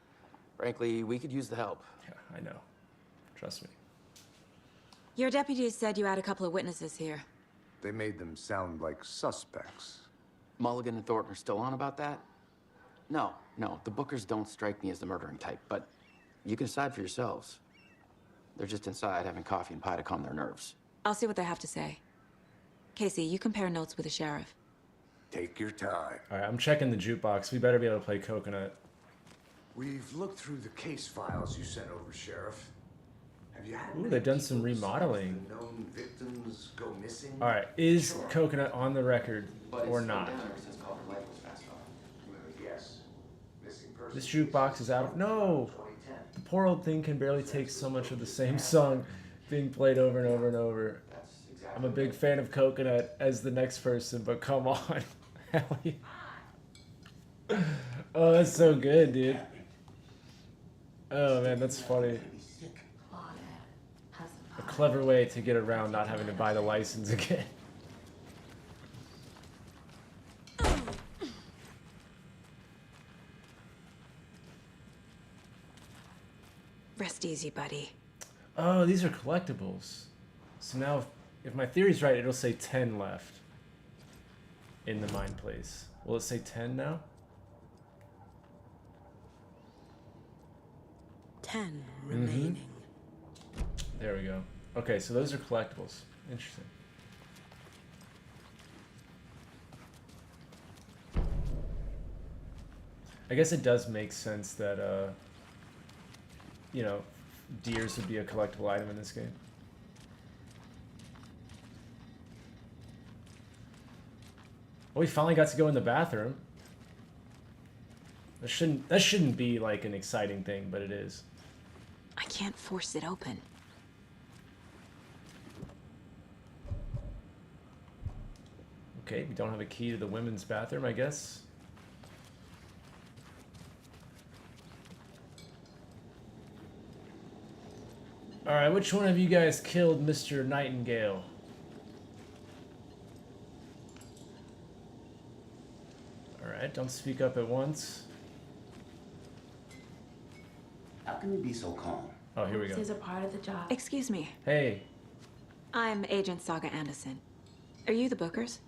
Frankly, we could use the help. Yeah, I know. Trust me. Your deputies said you had a couple of witnesses here. They made them sound like suspects. Mulligan and Thornton are still on about that? No, the Bookers don't strike me as the murdering type, but you can decide for yourselves. They're just inside having coffee and pie to calm their nerves. I'll see what they have to say. Casey, you compare notes with the sheriff. Take your time. All right, I'm checking the jukebox. We better be able to play Coconut. We've looked through the case files you sent over, Sheriff. Have you had Ooh, they've done some remodeling. the known victims go missing? All right, is Coconut on the record or not? Yes. Missing person. This jukebox is out of... No! The poor old thing can barely take so much of the same song being played over and over and over. I'm a big fan of Coconut as the next person, but come on. Hell yeah. Oh, that's so good, dude. Oh, man, that's funny. A clever way to get around not having to buy the license again. Rest easy, buddy. Oh, these are collectibles. So now, if my theory's right, it'll say 10 left in the mine place. Will it say 10 now? 10 remaining. There we go. Okay, so those are collectibles. Interesting. I guess it does make sense that, you know, deers would be a collectible item in this game. Well, we finally got to go in the bathroom. That shouldn't be like an exciting thing, but it is. I can't force it open. Okay, we don't have a key to the women's bathroom, I guess. Alright, which one of you guys killed Mr. Nightingale? Alright, don't speak up at once. How can you be so calm? Oh, here we go. This is a part of the job. Excuse me. Hey. I'm Agent Saga Anderson. Are you the Bookers?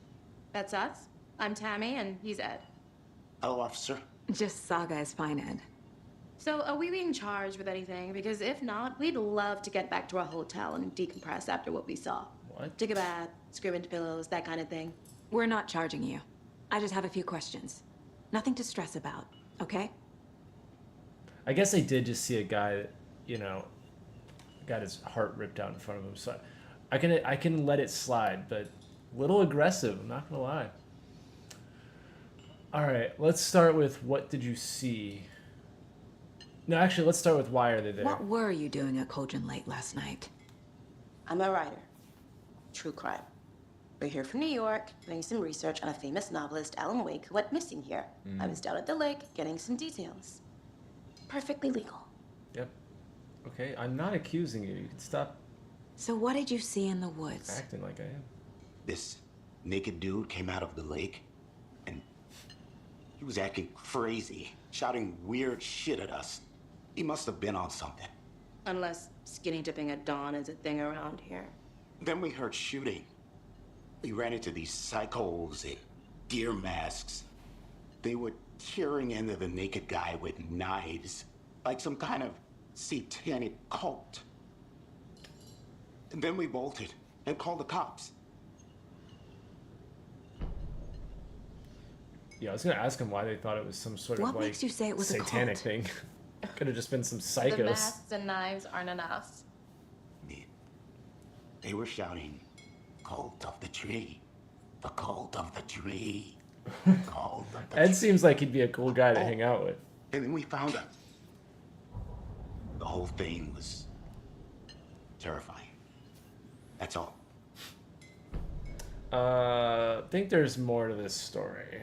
That's us. I'm Tammy, and he's Ed. Hello, officer. Just Saga is fine, Ed. So, are we being charged with anything? Because if not, we'd love to get back to our hotel and decompress after what we saw. What? Take a bath, scream into pillows, that kind of thing. We're not charging you. I just have a few questions. Nothing to stress about, okay? I guess I did just see a guy that, you know, got his heart ripped out in front of him. So I can let it slide, but a little aggressive, I'm not gonna lie. All right, let's start with what did you see? No, actually, let's start with why are they there? What were you doing at Cauldron Lake last night? I'm a writer. True crime. We're here from New York, doing some research on a famous novelist, Alan Wake, who went missing here. I was down at the lake, getting some details. Perfectly legal. Yep. Okay, I'm not accusing you. You can stop So what did you see in the woods? acting like I am. This naked dude came out of the lake, and he was acting crazy, shouting weird shit at us. He must have been on something. Unless skinny dipping at dawn is a thing around here. Then we heard shooting. We ran into these psychos in deer masks. They were tearing into the naked guy with knives, like some kind of satanic cult. And then we bolted and called the cops. Yeah, I was gonna ask him why they thought it was some sort What of like makes you say it was a satanic cult? thing. Could have just been some The psychos. masks and knives aren't enough. They were shouting, "Cult of the tree, the cult of the tree, cult of the Ed seems like he'd be a cool guy to hang out with. And then we found out. The whole thing was terrifying. That's all. I think there's more to this story.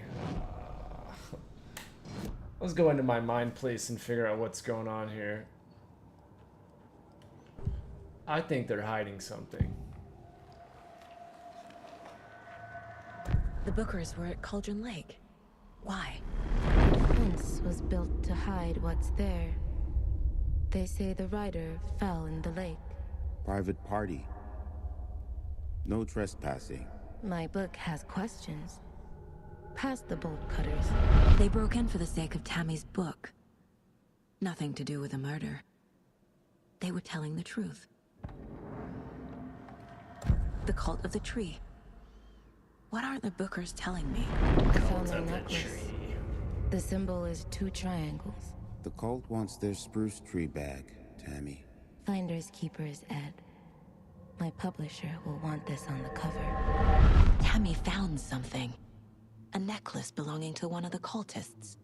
Let's go into my mind place and figure out what's going on here. I think they're hiding something. The Bookers were at Cauldron Lake. Why? The fence was built to hide what's there. They say the rider fell in the lake. Private party. No trespassing. My book has questions. Past the bolt cutters. They broke in for the sake of Tammy's book. Nothing to do with a murder. They were telling the truth. The cult of the tree. What are the Bookers telling me? I found the necklace. The symbol is 2 triangles. The cult wants their spruce tree back, Tammy. Finders keepers, Ed. My publisher will want this on the cover. Tammy found something. A necklace belonging to one of the cultists.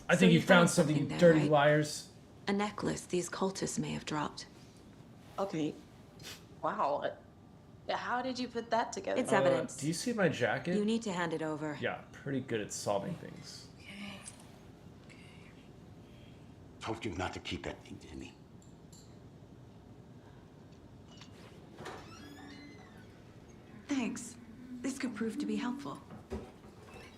I think you found something, you there, dirty right? liars. A necklace these cultists may have dropped. Okay. Wow. How did you put that together? It's evidence. Do you see my jacket? You need to hand it over. Yeah, pretty good at solving things. Told you not to keep that thing to me. Thanks. This could prove to be helpful.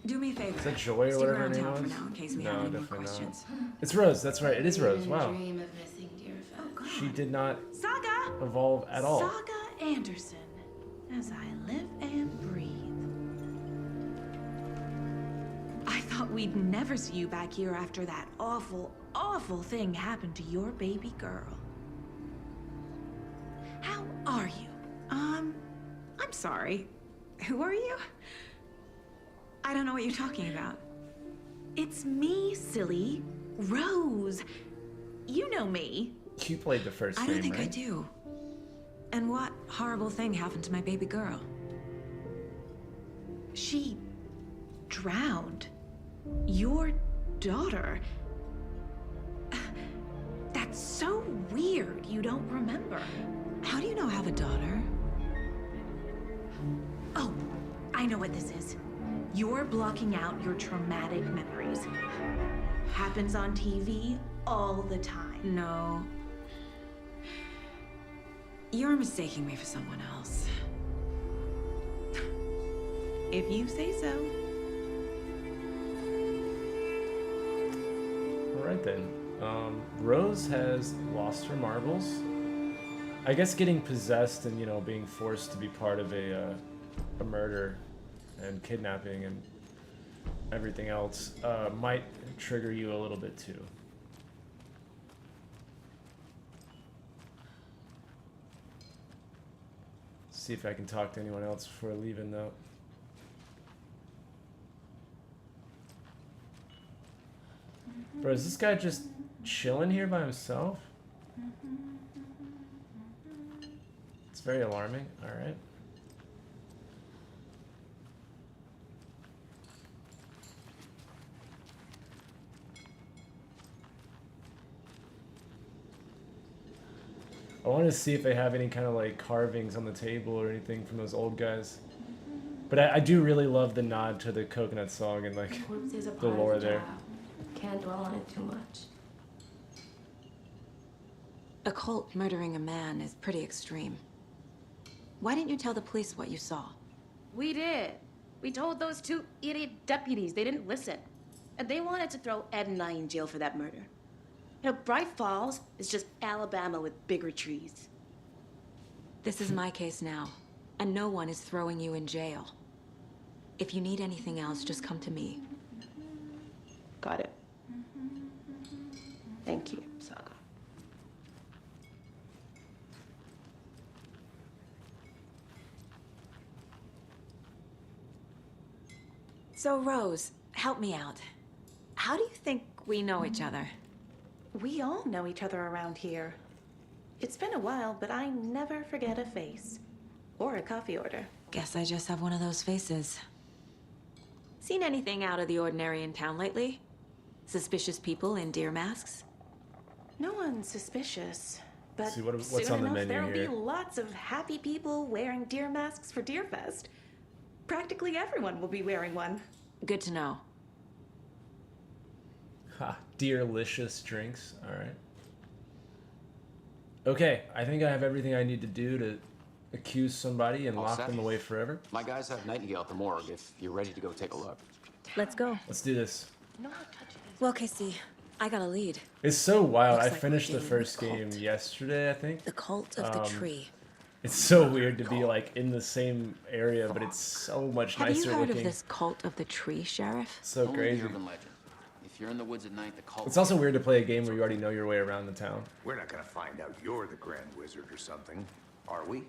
Do me a favor. Is that Joy or Stick whatever her around name town was? for now in case we No, have any more definitely questions. not. It's Rose, that's right, it is Rose, wow. Dream of missing Deerfest. She did not Saga! evolve at all. Saga Anderson. As I live and breathe. I thought we'd never see you back here after that awful, awful thing happened to your baby girl. How are you? I'm sorry. Who are you? I don't know what you're talking about. It's me, silly. Rose. You know me. You played the first I game, don't think right? I do. And what horrible thing happened to my baby girl? She drowned. Your daughter. That's so weird you don't remember. How do you know I have a daughter? Oh, I know what this is. You're blocking out your traumatic memories. Happens on TV all the time. No. You're mistaking me for someone else. If you say so. Alright then. Rose has lost her marbles. I guess getting possessed and, you know, being forced to be part of a murder and kidnapping and everything else might trigger you a little bit too. See if I can talk to anyone else before leaving though. Bro, is this guy just chilling here by himself? It's very alarming. Alright. I want to see if they have any kind of like carvings on the table or anything from those old guys. But I do really love the nod to the Coconut song and like Corpse is a the part of lore the there. job. Can't dwell on it too much. A cult murdering a man is pretty extreme. Why didn't you tell the police what you saw? We did. We told those 2 idiot deputies. They didn't listen. And they wanted to throw Ed and I in jail for that murder. You know, Bright Falls is just Alabama with bigger trees. This is my case now, and no one is throwing you in jail. If you need anything else, just come to me. Got it. Thank you, Saga. So, Rose, help me out. How do you think we know each other? We all know each other around here. It's been a while, but I never forget a face. Or a coffee order. Guess I just have one of those faces. Seen anything out of the ordinary in town lately? Suspicious people in deer masks? No one's suspicious. But Let's see what's soon on the enough, menu there'll here. be lots of happy people wearing deer masks for Deerfest. Practically everyone will be wearing one. Good to know. Ha, deerlicious drinks. All right. Okay, I think I have everything I need to do to accuse somebody and All lock set? them away forever. My guys have Nightingale at the morgue if you're ready to go take a look. Let's go. Let's do this. Well, Casey, I got a lead. It's so wild. Looks I like we're finished the dealing first with game cult. yesterday, I think. The cult of the tree. It's so weird to be like in the same area, but it's so much Have you nicer heard looking. of this cult of the tree, Sheriff? So Only crazy. the urban legend. If you're in the woods at night, the cult. It's also weird to play a game where you already know your way around the town. We're not gonna find out you're the Grand Wizard or something, are we?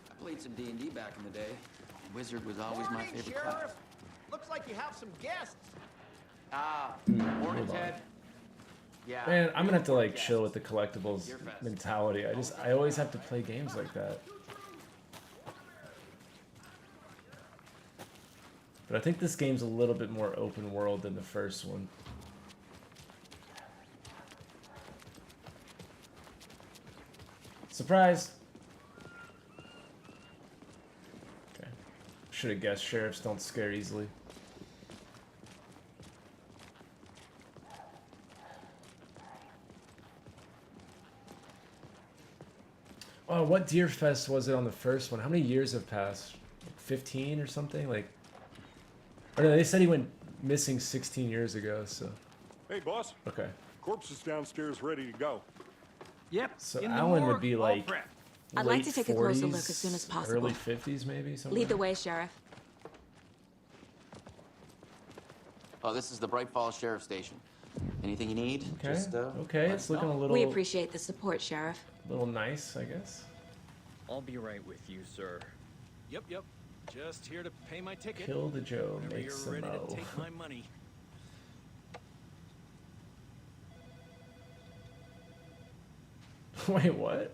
I played some D&D back in the day. Wizard was always my Morning, favorite class. Sheriff. Looks like you have some guests. Morning, hold on. Ted. Yeah. Man, I'm gonna have to like chill with the collectibles mentality. I always have to play games like that. But I think this game's a little bit more open world than the first one. Surprise! Okay. Should have guessed sheriffs don't scare easily. Oh, what Deer Fest was it on the first one? How many years have passed? 15 or something? Like, or no, they said he went missing 16 years ago, so. Hey, boss. Okay. Corpse is downstairs ready to go. Yep. So Alan would be like I'd like late to take a 40s, closer look as soon as possible. Early 50s maybe, something. Lead the way, Sheriff. Oh, this is the Bright Falls Sheriff Station. Anything you need? Okay. Just, Okay, it's looking a little We appreciate the support, Sheriff. little nice, I guess. I'll be right with you, sir. Yep. Just here to pay my ticket. Kill the Joe, Whenever make you're some ready mo. to take my money. Wait, what?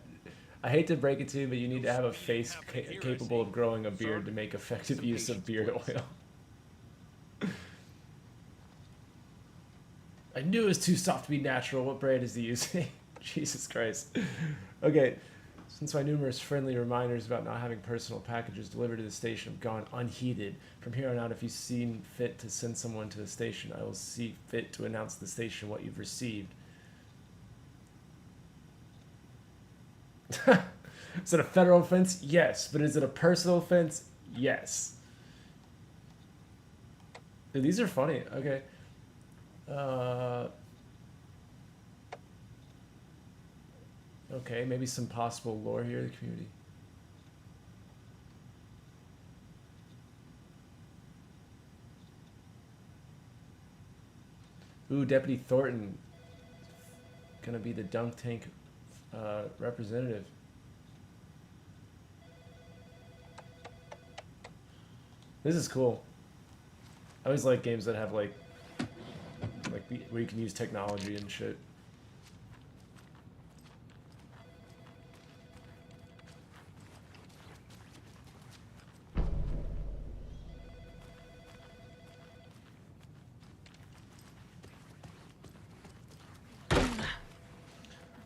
I hate to break it to you, but you need to have a face capable of growing a beard to make effective use of beard oil. I knew it was too soft to be natural. What brand is he using? Jesus Christ. Okay. Since my numerous friendly reminders about not having personal packages delivered to the station have gone unheeded, from here on out, if you've seen fit to send someone to the station, I will see fit to announce to the station what you've received. Is it a federal offense? Yes. But is it a personal offense? Yes. Dude, these are funny. Okay. Okay, maybe some possible lore here in the community. Ooh, Deputy Thornton. Gonna be the dunk tank representative. This is cool. I always like games that have like where you can use technology and shit.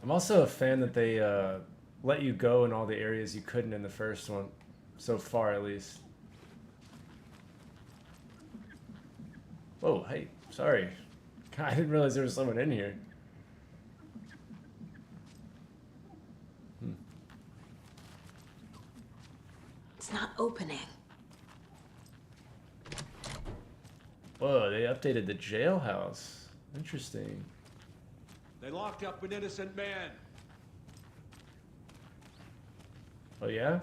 I'm also a fan that they let you go in all the areas you couldn't in the first one, so far at least. Whoa, hey, sorry. God, I didn't realize there was someone in here. It's not opening. Whoa, they updated the jailhouse. Interesting. They locked up an innocent man. Oh, yeah?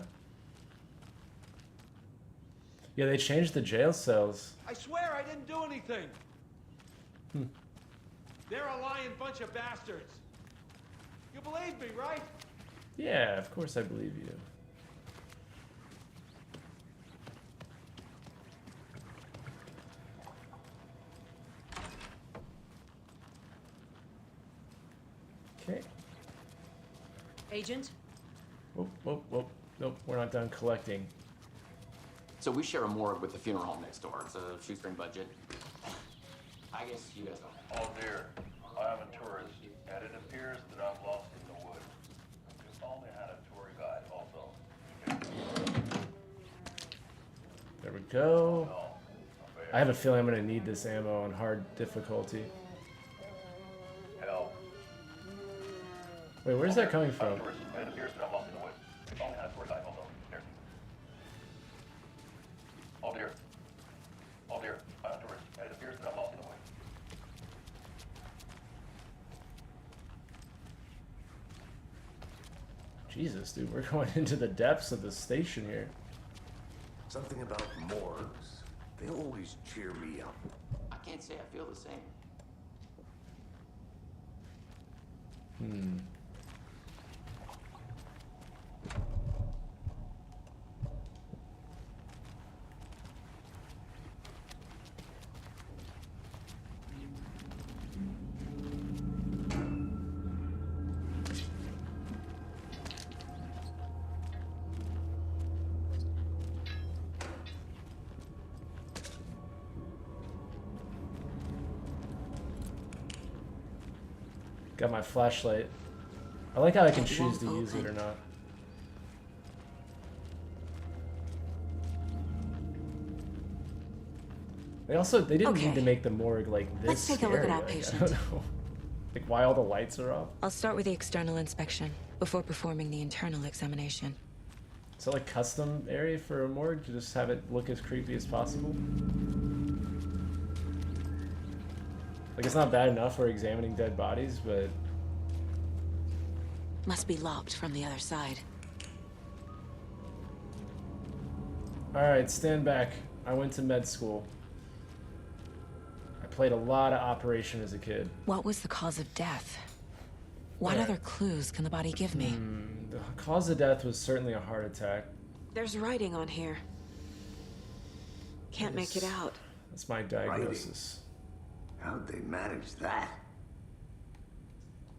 Yeah, they changed the jail cells. I swear I didn't do anything. They're a lying bunch of bastards. You believe me, right? Yeah, of course I believe you. Okay. Agent? Whoop, whoop, whoop. Nope, we're not done collecting. So we share a morgue with the funeral home next door. It's a shoestring budget. I guess you guys know. Oh dear, I am a tourist, and it appears that I'm lost in the woods. There we go. I have a feeling I'm gonna need this ammo on hard difficulty. Help. Wait, where's that coming from? It appears that I'm lost in the woods. If only I had a torch, I'd also. There. Oh dear. Oh dear. I'm a tourist, and it appears that I'm lost in the woods. Jesus, dude, we're going into the depths of the station here. Something about morgues. They always cheer me up. I can't say I feel the same. Hmm. Got my flashlight. I like how I can choose to use it or not. They didn't need to make the morgue like this. Let's take a look at our scary, like, patient. I don't know. Like why all the lights are off. I'll start with the external inspection before performing the internal examination. Is it like custom area for a morgue to just have it look as creepy as possible? Like it's not bad enough for examining dead bodies, but Must be locked from the other side. alright, stand back. I went to med school. I played a lot of Operation as a kid. What was the cause of death? What other clues can the body give me? The cause of death was certainly a heart attack. There's writing on here. Can't make it out. That's my diagnosis. How'd they manage that?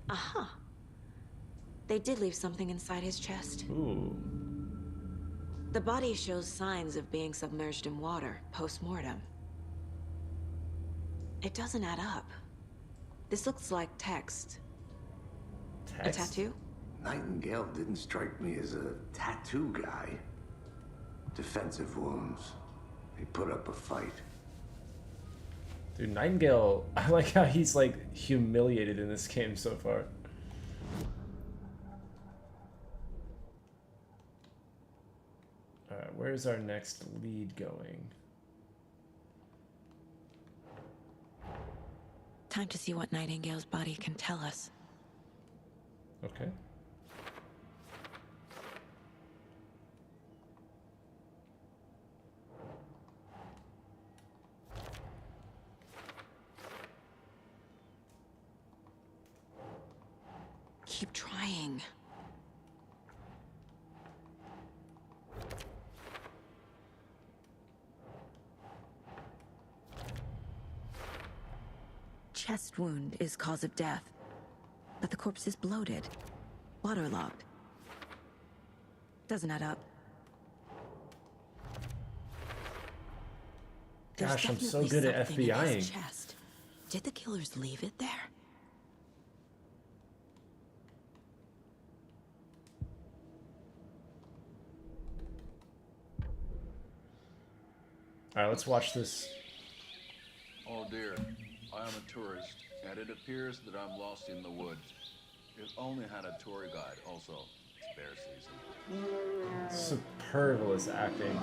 Uh-huh. They did leave something inside his chest. Ooh. The body shows signs of being submerged in water post-mortem. It doesn't add up. This looks like text. A tattoo? Nightingale didn't strike me as a tattoo guy. Defensive wounds. He put up a fight. Dude, Nightingale, I like how he's like humiliated in this game so far. Alright, where's our next lead going? Time to see what Nightingale's body can tell us. Okay. Keep trying. Chest wound is cause of death, but the corpse is bloated, waterlogged. Doesn't add up. There's Gosh, I'm so definitely good at something in his FBIing. chest. Did the killers leave it there? Alright, let's watch this. Oh dear, I am a tourist, and it appears that I'm lost in the woods. If only had a tour guide also. It's bear season. Superfluous acting.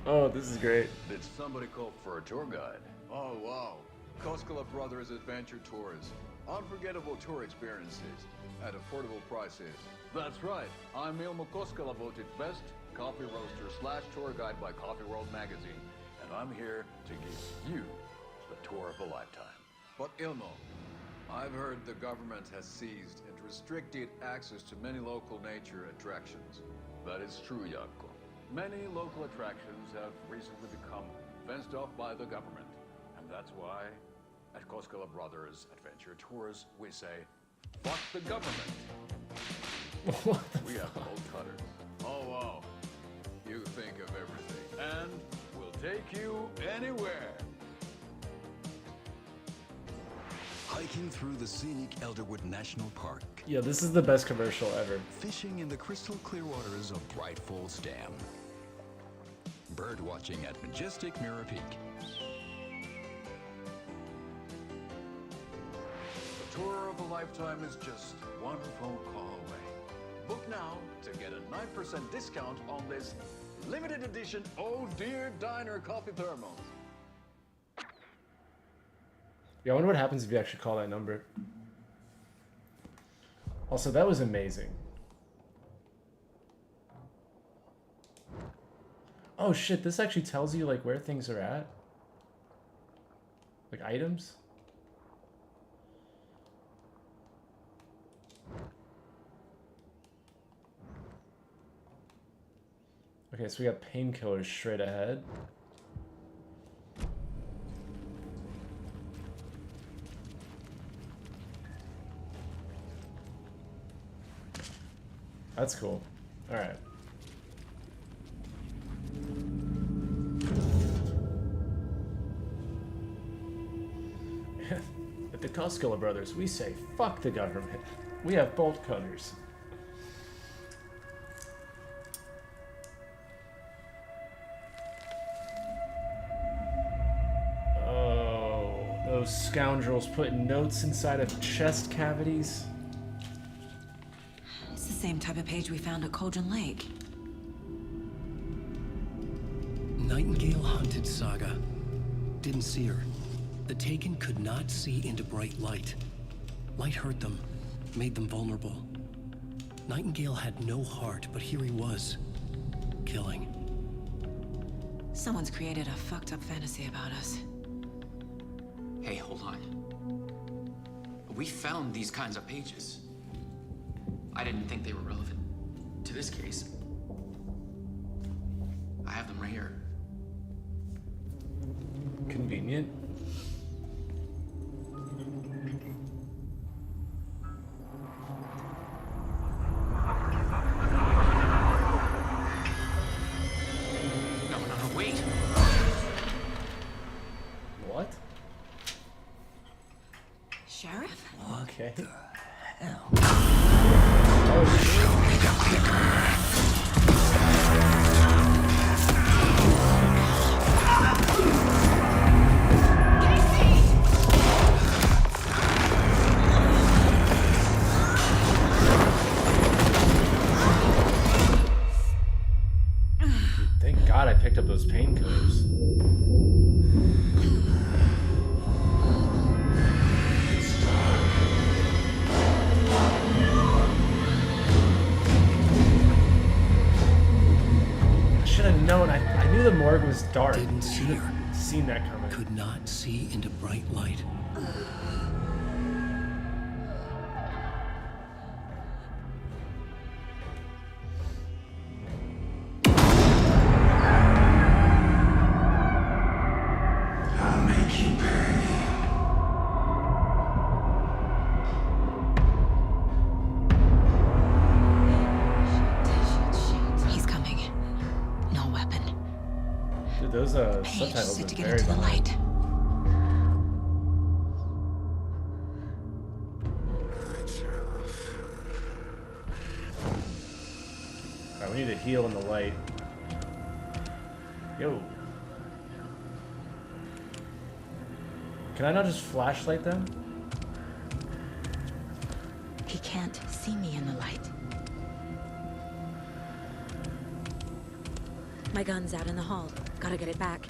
Oh, this is great. Did somebody call for a tour guide? Oh wow, Koskela Brothers Adventure Tours. Unforgettable tour experiences at affordable prices. That's right, I'm Ilmo Koskela, voted best coffee roaster / tour guide by Coffee World magazine, and I'm here to give you the tour of a lifetime. But Ilmo, I've heard the government has seized and restricted access to many local nature attractions. That is true, Jaakko. Many local attractions have recently become fenced off by the government, and that's why at Koskela Brothers Adventure Tours, we say, fuck the government. We have cold cutters. Oh, wow. You think of everything. And we'll take you anywhere. Hiking through the scenic Elderwood National Park. Yeah, this is the best commercial ever. Fishing in the crystal clear waters of Bright Falls Dam. Bird watching at majestic Mirror Peak. The tour of a lifetime is just one phone call away. Book now to get a 9% discount on this limited edition Oh Dear Diner coffee thermos. Yeah, I wonder what happens if you actually call that number. Also, that was amazing. Oh shit, this actually tells you like where things are at. Like items. Okay, so we got painkillers straight ahead. That's cool. All right. At the Cosculla Brothers, we say, fuck the government. We have bolt cutters. Oh, those scoundrels putting notes inside of chest cavities. It's the same type of page we found at Cauldron Lake. Nightingale hunted Saga. Didn't see her. The Taken could not see into bright light. Light hurt them, made them vulnerable. Nightingale had no heart, but here he was, killing. Someone's created a fucked up fantasy about us. Hey, hold on. We found these kinds of pages. I didn't think they were relevant to this case. I have them right here. Convenient. No, wait. What? Sheriff? Okay. Hell. Show me the clicker. Thank God I picked up those painkillers. I should have known. I knew the morgue was dark. Didn't see her. Seen that coming. Could not see into bright light. I'll make you pay. He's coming. No weapon. Dude, those Paige, subtitles sit are to get very into the behind. light. Alright, we need to heal in the light. Yo. Can I not just flashlight them? He can't see me in the light. My gun's out in the hall. Gotta get it back.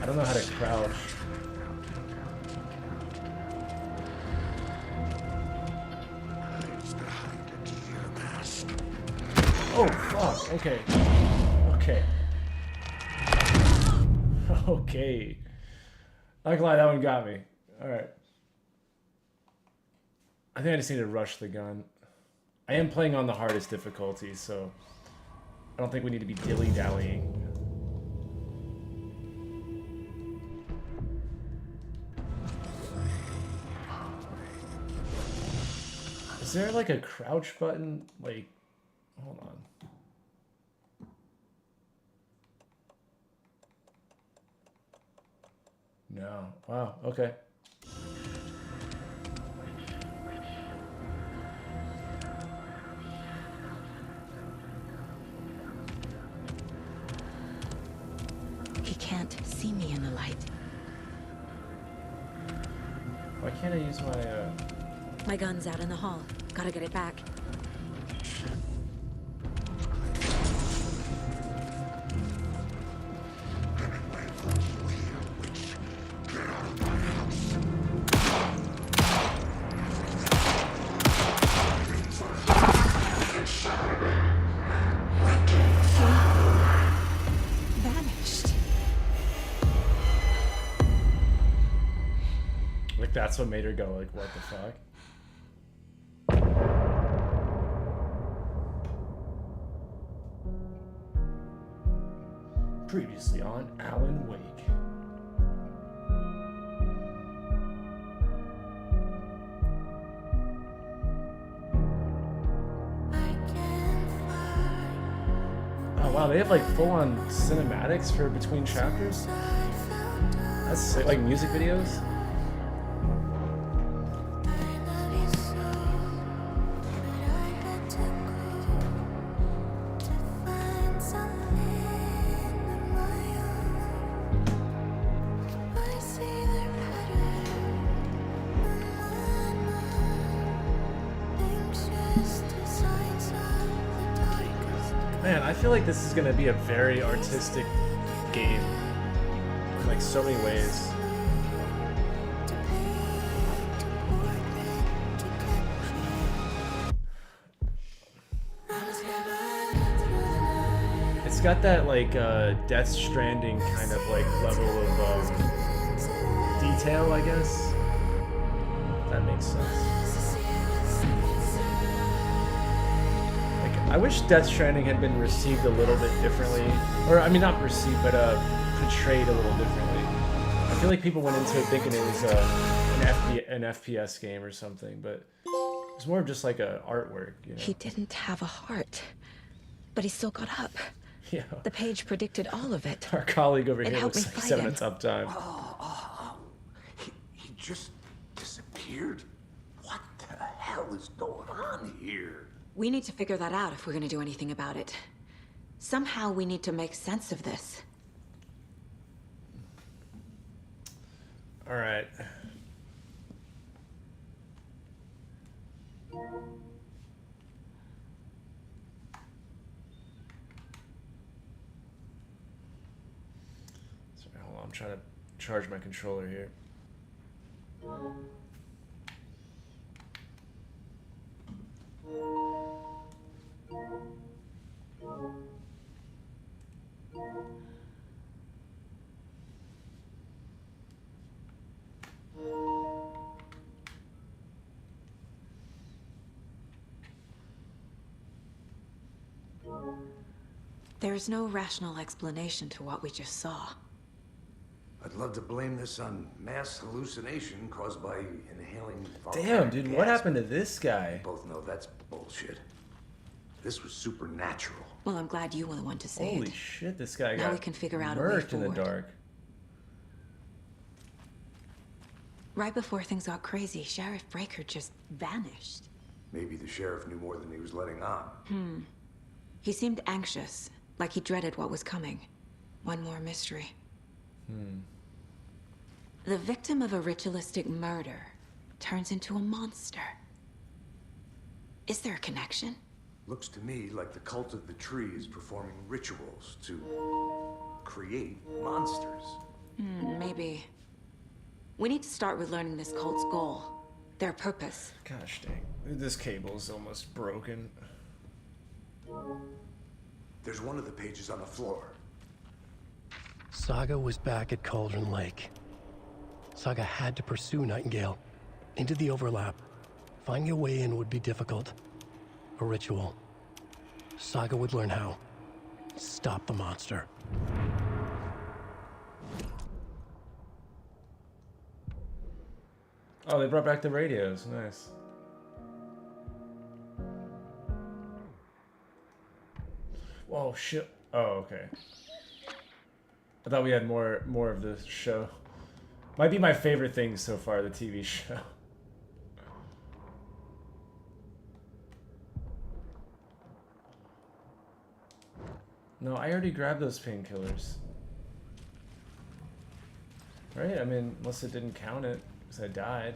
I don't know how to crouch. Oh, fuck. Okay. Okay. Okay. Not gonna lie, that one got me. Alright. I think I just need to rush the gun. I am playing on the hardest difficulty, so I don't think we need to be dilly-dallying. Is there like a crouch button? Like, hold on. No. Wow. Okay. He can't see me in the light. Why can't I use my, My gun's out in the hall. Gotta get it back. Vanished. Like, that's what made her go, like, what the fuck? Previously on Alan Wake. Oh wow, they have like full-on cinematics for between chapters? That's sick. Like music videos? Man, I feel like this is gonna be a very artistic game in like so many ways. It's got that like Death Stranding kind of like level of detail, I guess. If that makes sense. I wish Death Stranding had been received a little bit differently. Or, I mean, not received, but portrayed a little differently. I feel like people went into it thinking it was an FPS game or something, but it's more of just like a artwork, you know? He didn't have a heart, but he still got up. Yeah. The page predicted all of it. Our colleague over It here helped looks me like fight he's having him. a tough time. He just disappeared? What the hell is going on here? We need to figure that out if we're gonna do anything about it. Somehow we need to make sense of this. All right. Sorry, hold on. I'm trying to charge my controller here. There's no rational explanation to what we just saw. I'd love to blame this on mass hallucination caused by inhaling Damn, dude, what gas, happened to this guy? but both know that's bullshit. This was supernatural. Well, I'm glad you were the one to say Holy it. shit, this guy Now got we can figure out a way murked in the forward. dark. Right before things got crazy, Sheriff Breaker just vanished. Maybe the sheriff knew more than he was letting on. He seemed anxious, like he dreaded what was coming. One more mystery. The victim of a ritualistic murder turns into a monster. Is there a connection? Looks to me like the cult of the tree is performing rituals to create monsters. Maybe. We need to start with learning this cult's goal. Their purpose. Gosh dang. This cable is almost broken. There's one of the pages on the floor. Saga was back at Cauldron Lake. Saga had to pursue Nightingale into the overlap. Finding a way in would be difficult. A ritual. Saga would learn how. Stop the monster. Oh, they brought back the radios. Nice. Whoa, shit. Oh, okay. I thought we had more of this show. Might be my favorite thing so far, the TV show. No, I already grabbed those painkillers. Right? I mean, unless it didn't count it, because I died.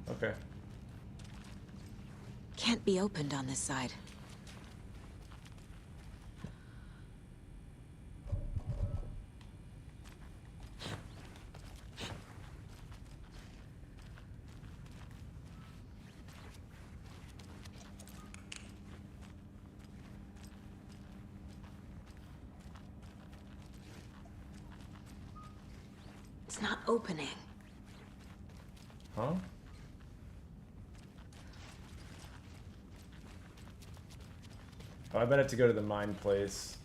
Okay. Can't be opened on this side. It's not opening. Huh? Oh, I bet I have to go to the mine place.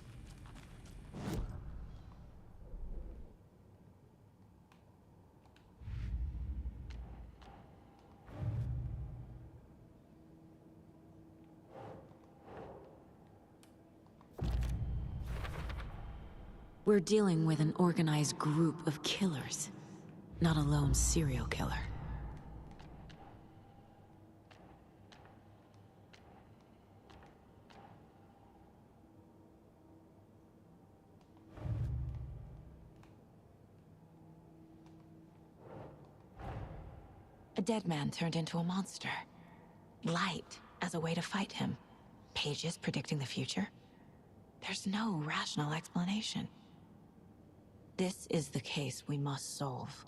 We're dealing with an organized group of killers, not a lone serial killer. A dead man turned into a monster. Light as a way to fight him. Pages predicting the future. There's no rational explanation. This is the case we must solve.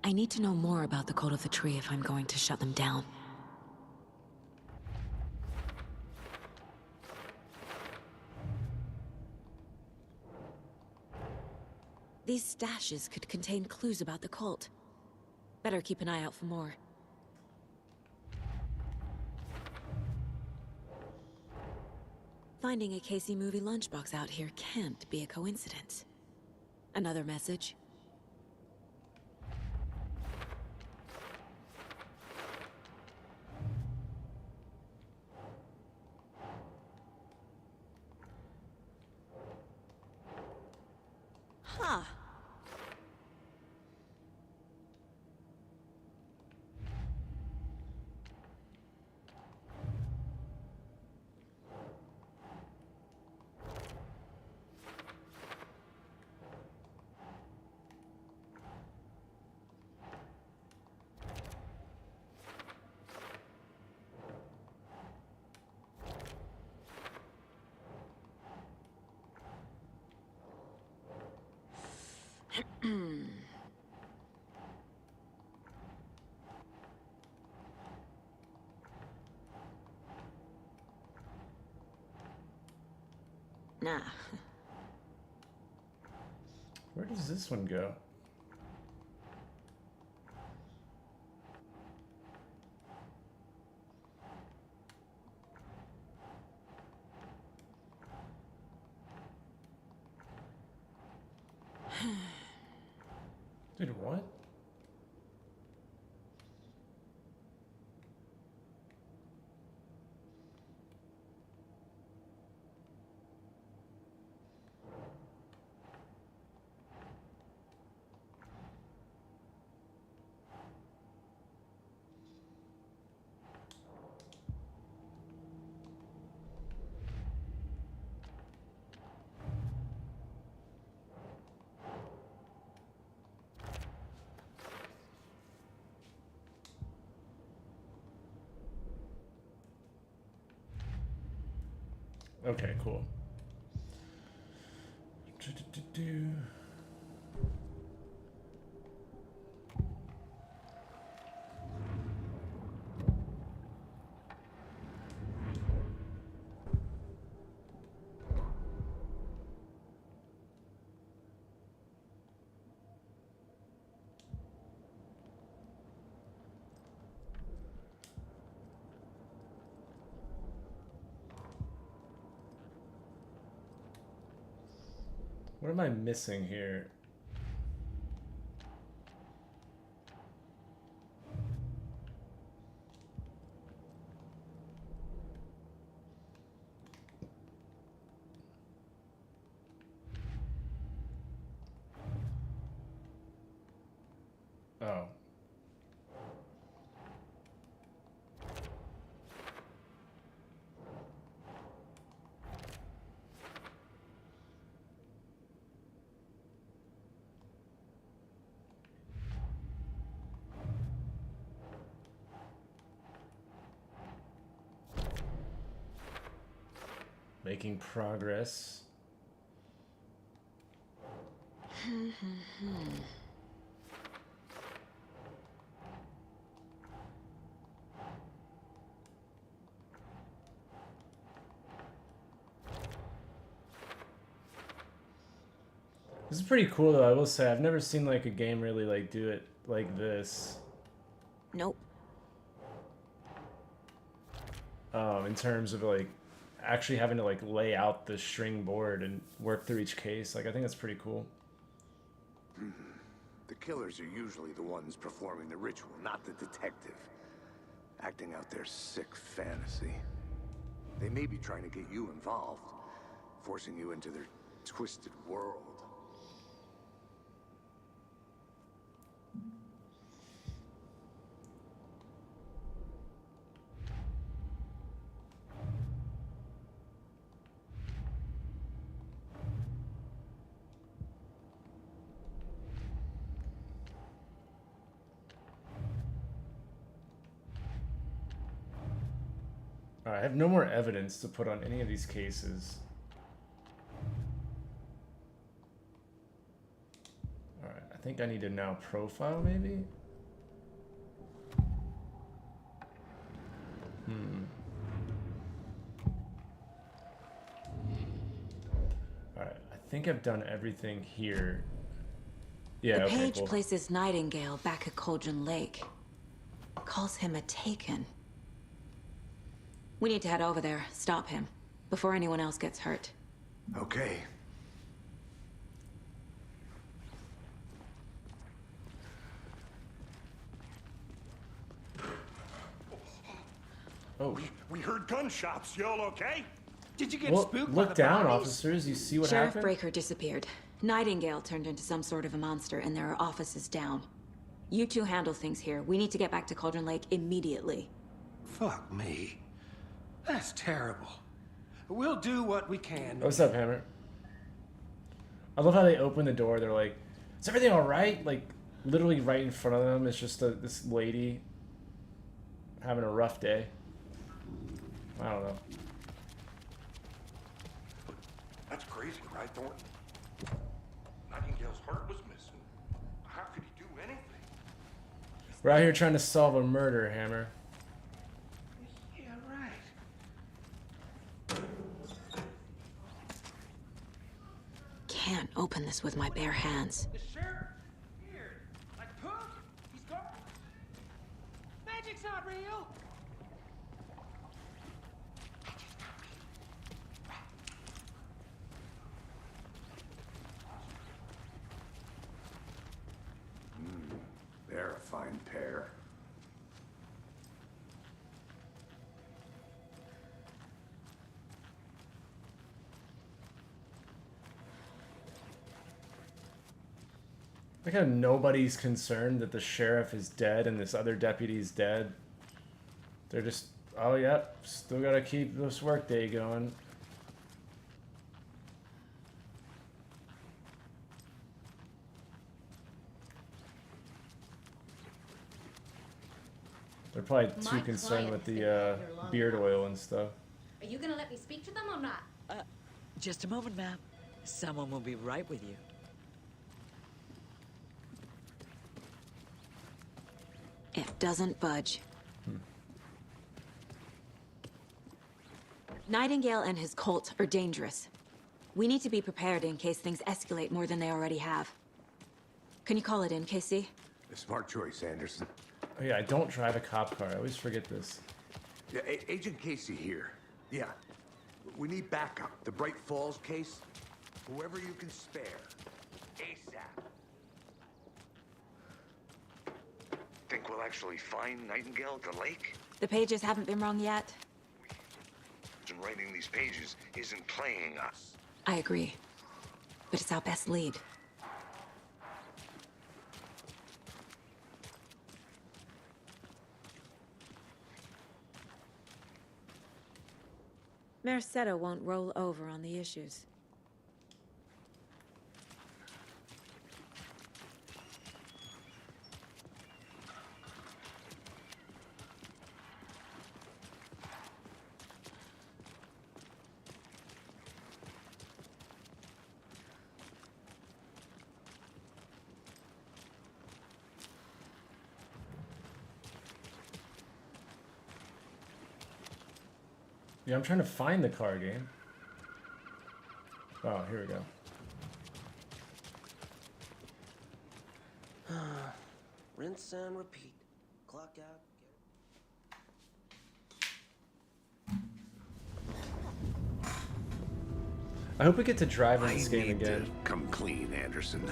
I need to know more about the Cult of the Tree if I'm going to shut them down. These stashes could contain clues about the cult. Better keep an eye out for more. Finding a Casey movie lunchbox out here can't be a coincidence. Another message? Huh. Nah. Where does this one go? Dude, what? Okay, cool. What am I missing here? Oh. Making progress. This is pretty cool though, I will say. I've never seen like a game really like do it like this. Nope. In terms of like actually having to like lay out the string board and work through each case. Like I think that's pretty cool. The killers are usually the ones performing the ritual, not the detective. Acting out their sick fantasy. They may be trying to get you involved, forcing you into their twisted world. Alright, I have no more evidence to put on any of these cases. Alright, I think I need to now profile maybe? Alright, I think I've done everything here. Yeah, The okay, page cool. places Nightingale back at Cauldron Lake. Calls him a Taken. We need to head over there, stop him, before anyone else gets hurt. Okay. Oh. We heard gunshots. Y'all okay? Did you get Well, spooked by look the down, bodies? officers. You see what Sheriff happened? Breaker disappeared. Nightingale turned into some sort of a monster, and there are offices down. You two handle things here. We need to get back to Cauldron Lake immediately. Fuck me. That's terrible. We'll do what we can. What's up, Hammer? I love how they open the door. They're like, "Is everything all right?" Like, literally right in front of them is just this lady having a rough day. I don't know. That's crazy, right, Thornton? Nightingale's heart was missing. How could he do anything? We're out here trying to solve a murder, Hammer. Yeah, right. Can't open this with my bare hands. The sheriff here, like poof, he's gone. Magic's not real. They're a fine pair. Like how nobody's concerned that the sheriff is dead and this other deputy's dead. They're just, oh yep, still gotta keep this workday going. They're probably too concerned with the beard oil and stuff. Are you gonna let me speak to them or not? Just a moment, ma'am. Someone will be right with you. It doesn't budge. Nightingale and his cult are dangerous. We need to be prepared in case things escalate more than they already have. Can you call it in, KC? A smart choice, Anderson. Oh yeah, I don't drive a cop car. I always forget this. Yeah, Agent Casey here. Yeah. We need backup. The Bright Falls case? Whoever you can spare. ASAP. Think we'll actually find Nightingale at the lake? The pages haven't been wrong yet. And writing these pages isn't playing us. I agree. But it's our best lead. Mercado won't roll over on the issues. Yeah, I'm trying to find the car game. Oh, here we go. Rinse and repeat. Clock out. I hope we get to drive in this game need again. to come clean, Anderson.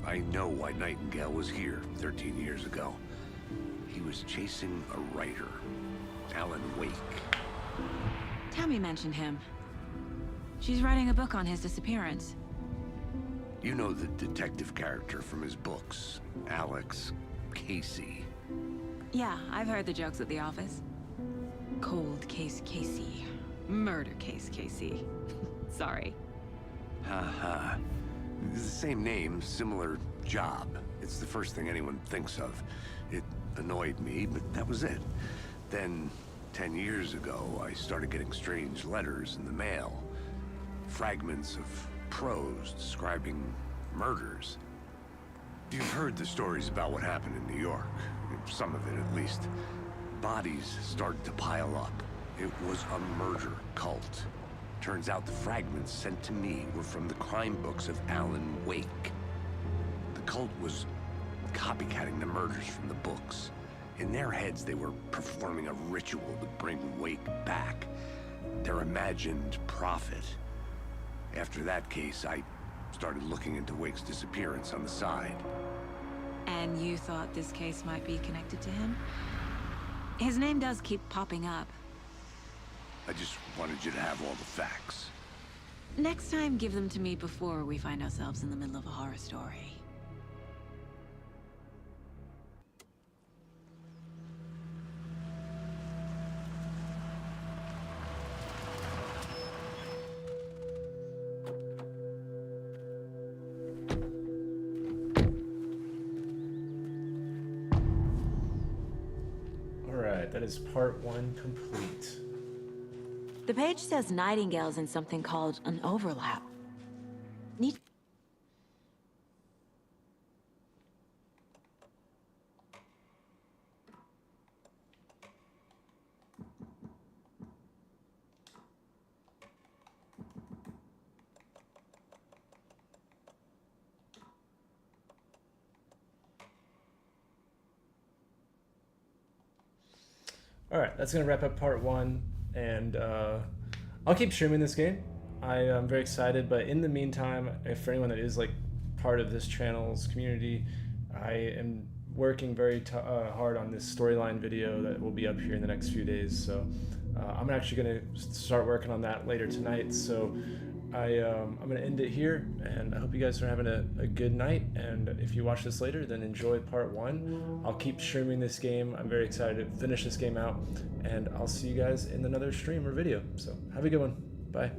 I know why Nightingale was here 13 years ago. He was chasing a writer, Alan Wake. Tammy mentioned him. She's writing a book on his disappearance. You know the detective character from his books, Alex Casey. Yeah, I've heard the jokes at the office. Cold case Casey. Murder case Casey. Sorry. Haha. It's the same name, similar job. It's the first thing anyone thinks of. It annoyed me, but that was it. Then, 10 years ago, I started getting strange letters in the mail. Fragments of prose describing murders. You've heard the stories about what happened in New York. Some of it, at least. Bodies started to pile up. It was a murder cult. Turns out the fragments sent to me were from the crime books of Alan Wake. The cult was copycatting the murders from the books. In their heads, they were performing a ritual to bring Wake back. Their imagined prophet. After that case, I started looking into Wake's disappearance on the side. And you thought this case might be connected to him? His name does keep popping up. I just wanted you to have all the facts. Next time, give them to me before we find ourselves in the middle of a horror story. Alright, that is part 1 complete. The page says Nightingale's in something called an overlap. Need... Alright, that's going to wrap up part 1, and I'll keep streaming this game. I am very excited, but in the meantime, if for anyone that is like part of this channel's community, I am working very hard on this storyline video that will be up here in the next few days, so I'm actually going to start working on that later tonight, so I'm going to end it here, and I hope you guys are having a good night, and if you watch this later, then enjoy part 1. I'll keep streaming this game. I'm very excited to finish this game out, and I'll see you guys in another stream or video. So have a good one. Bye.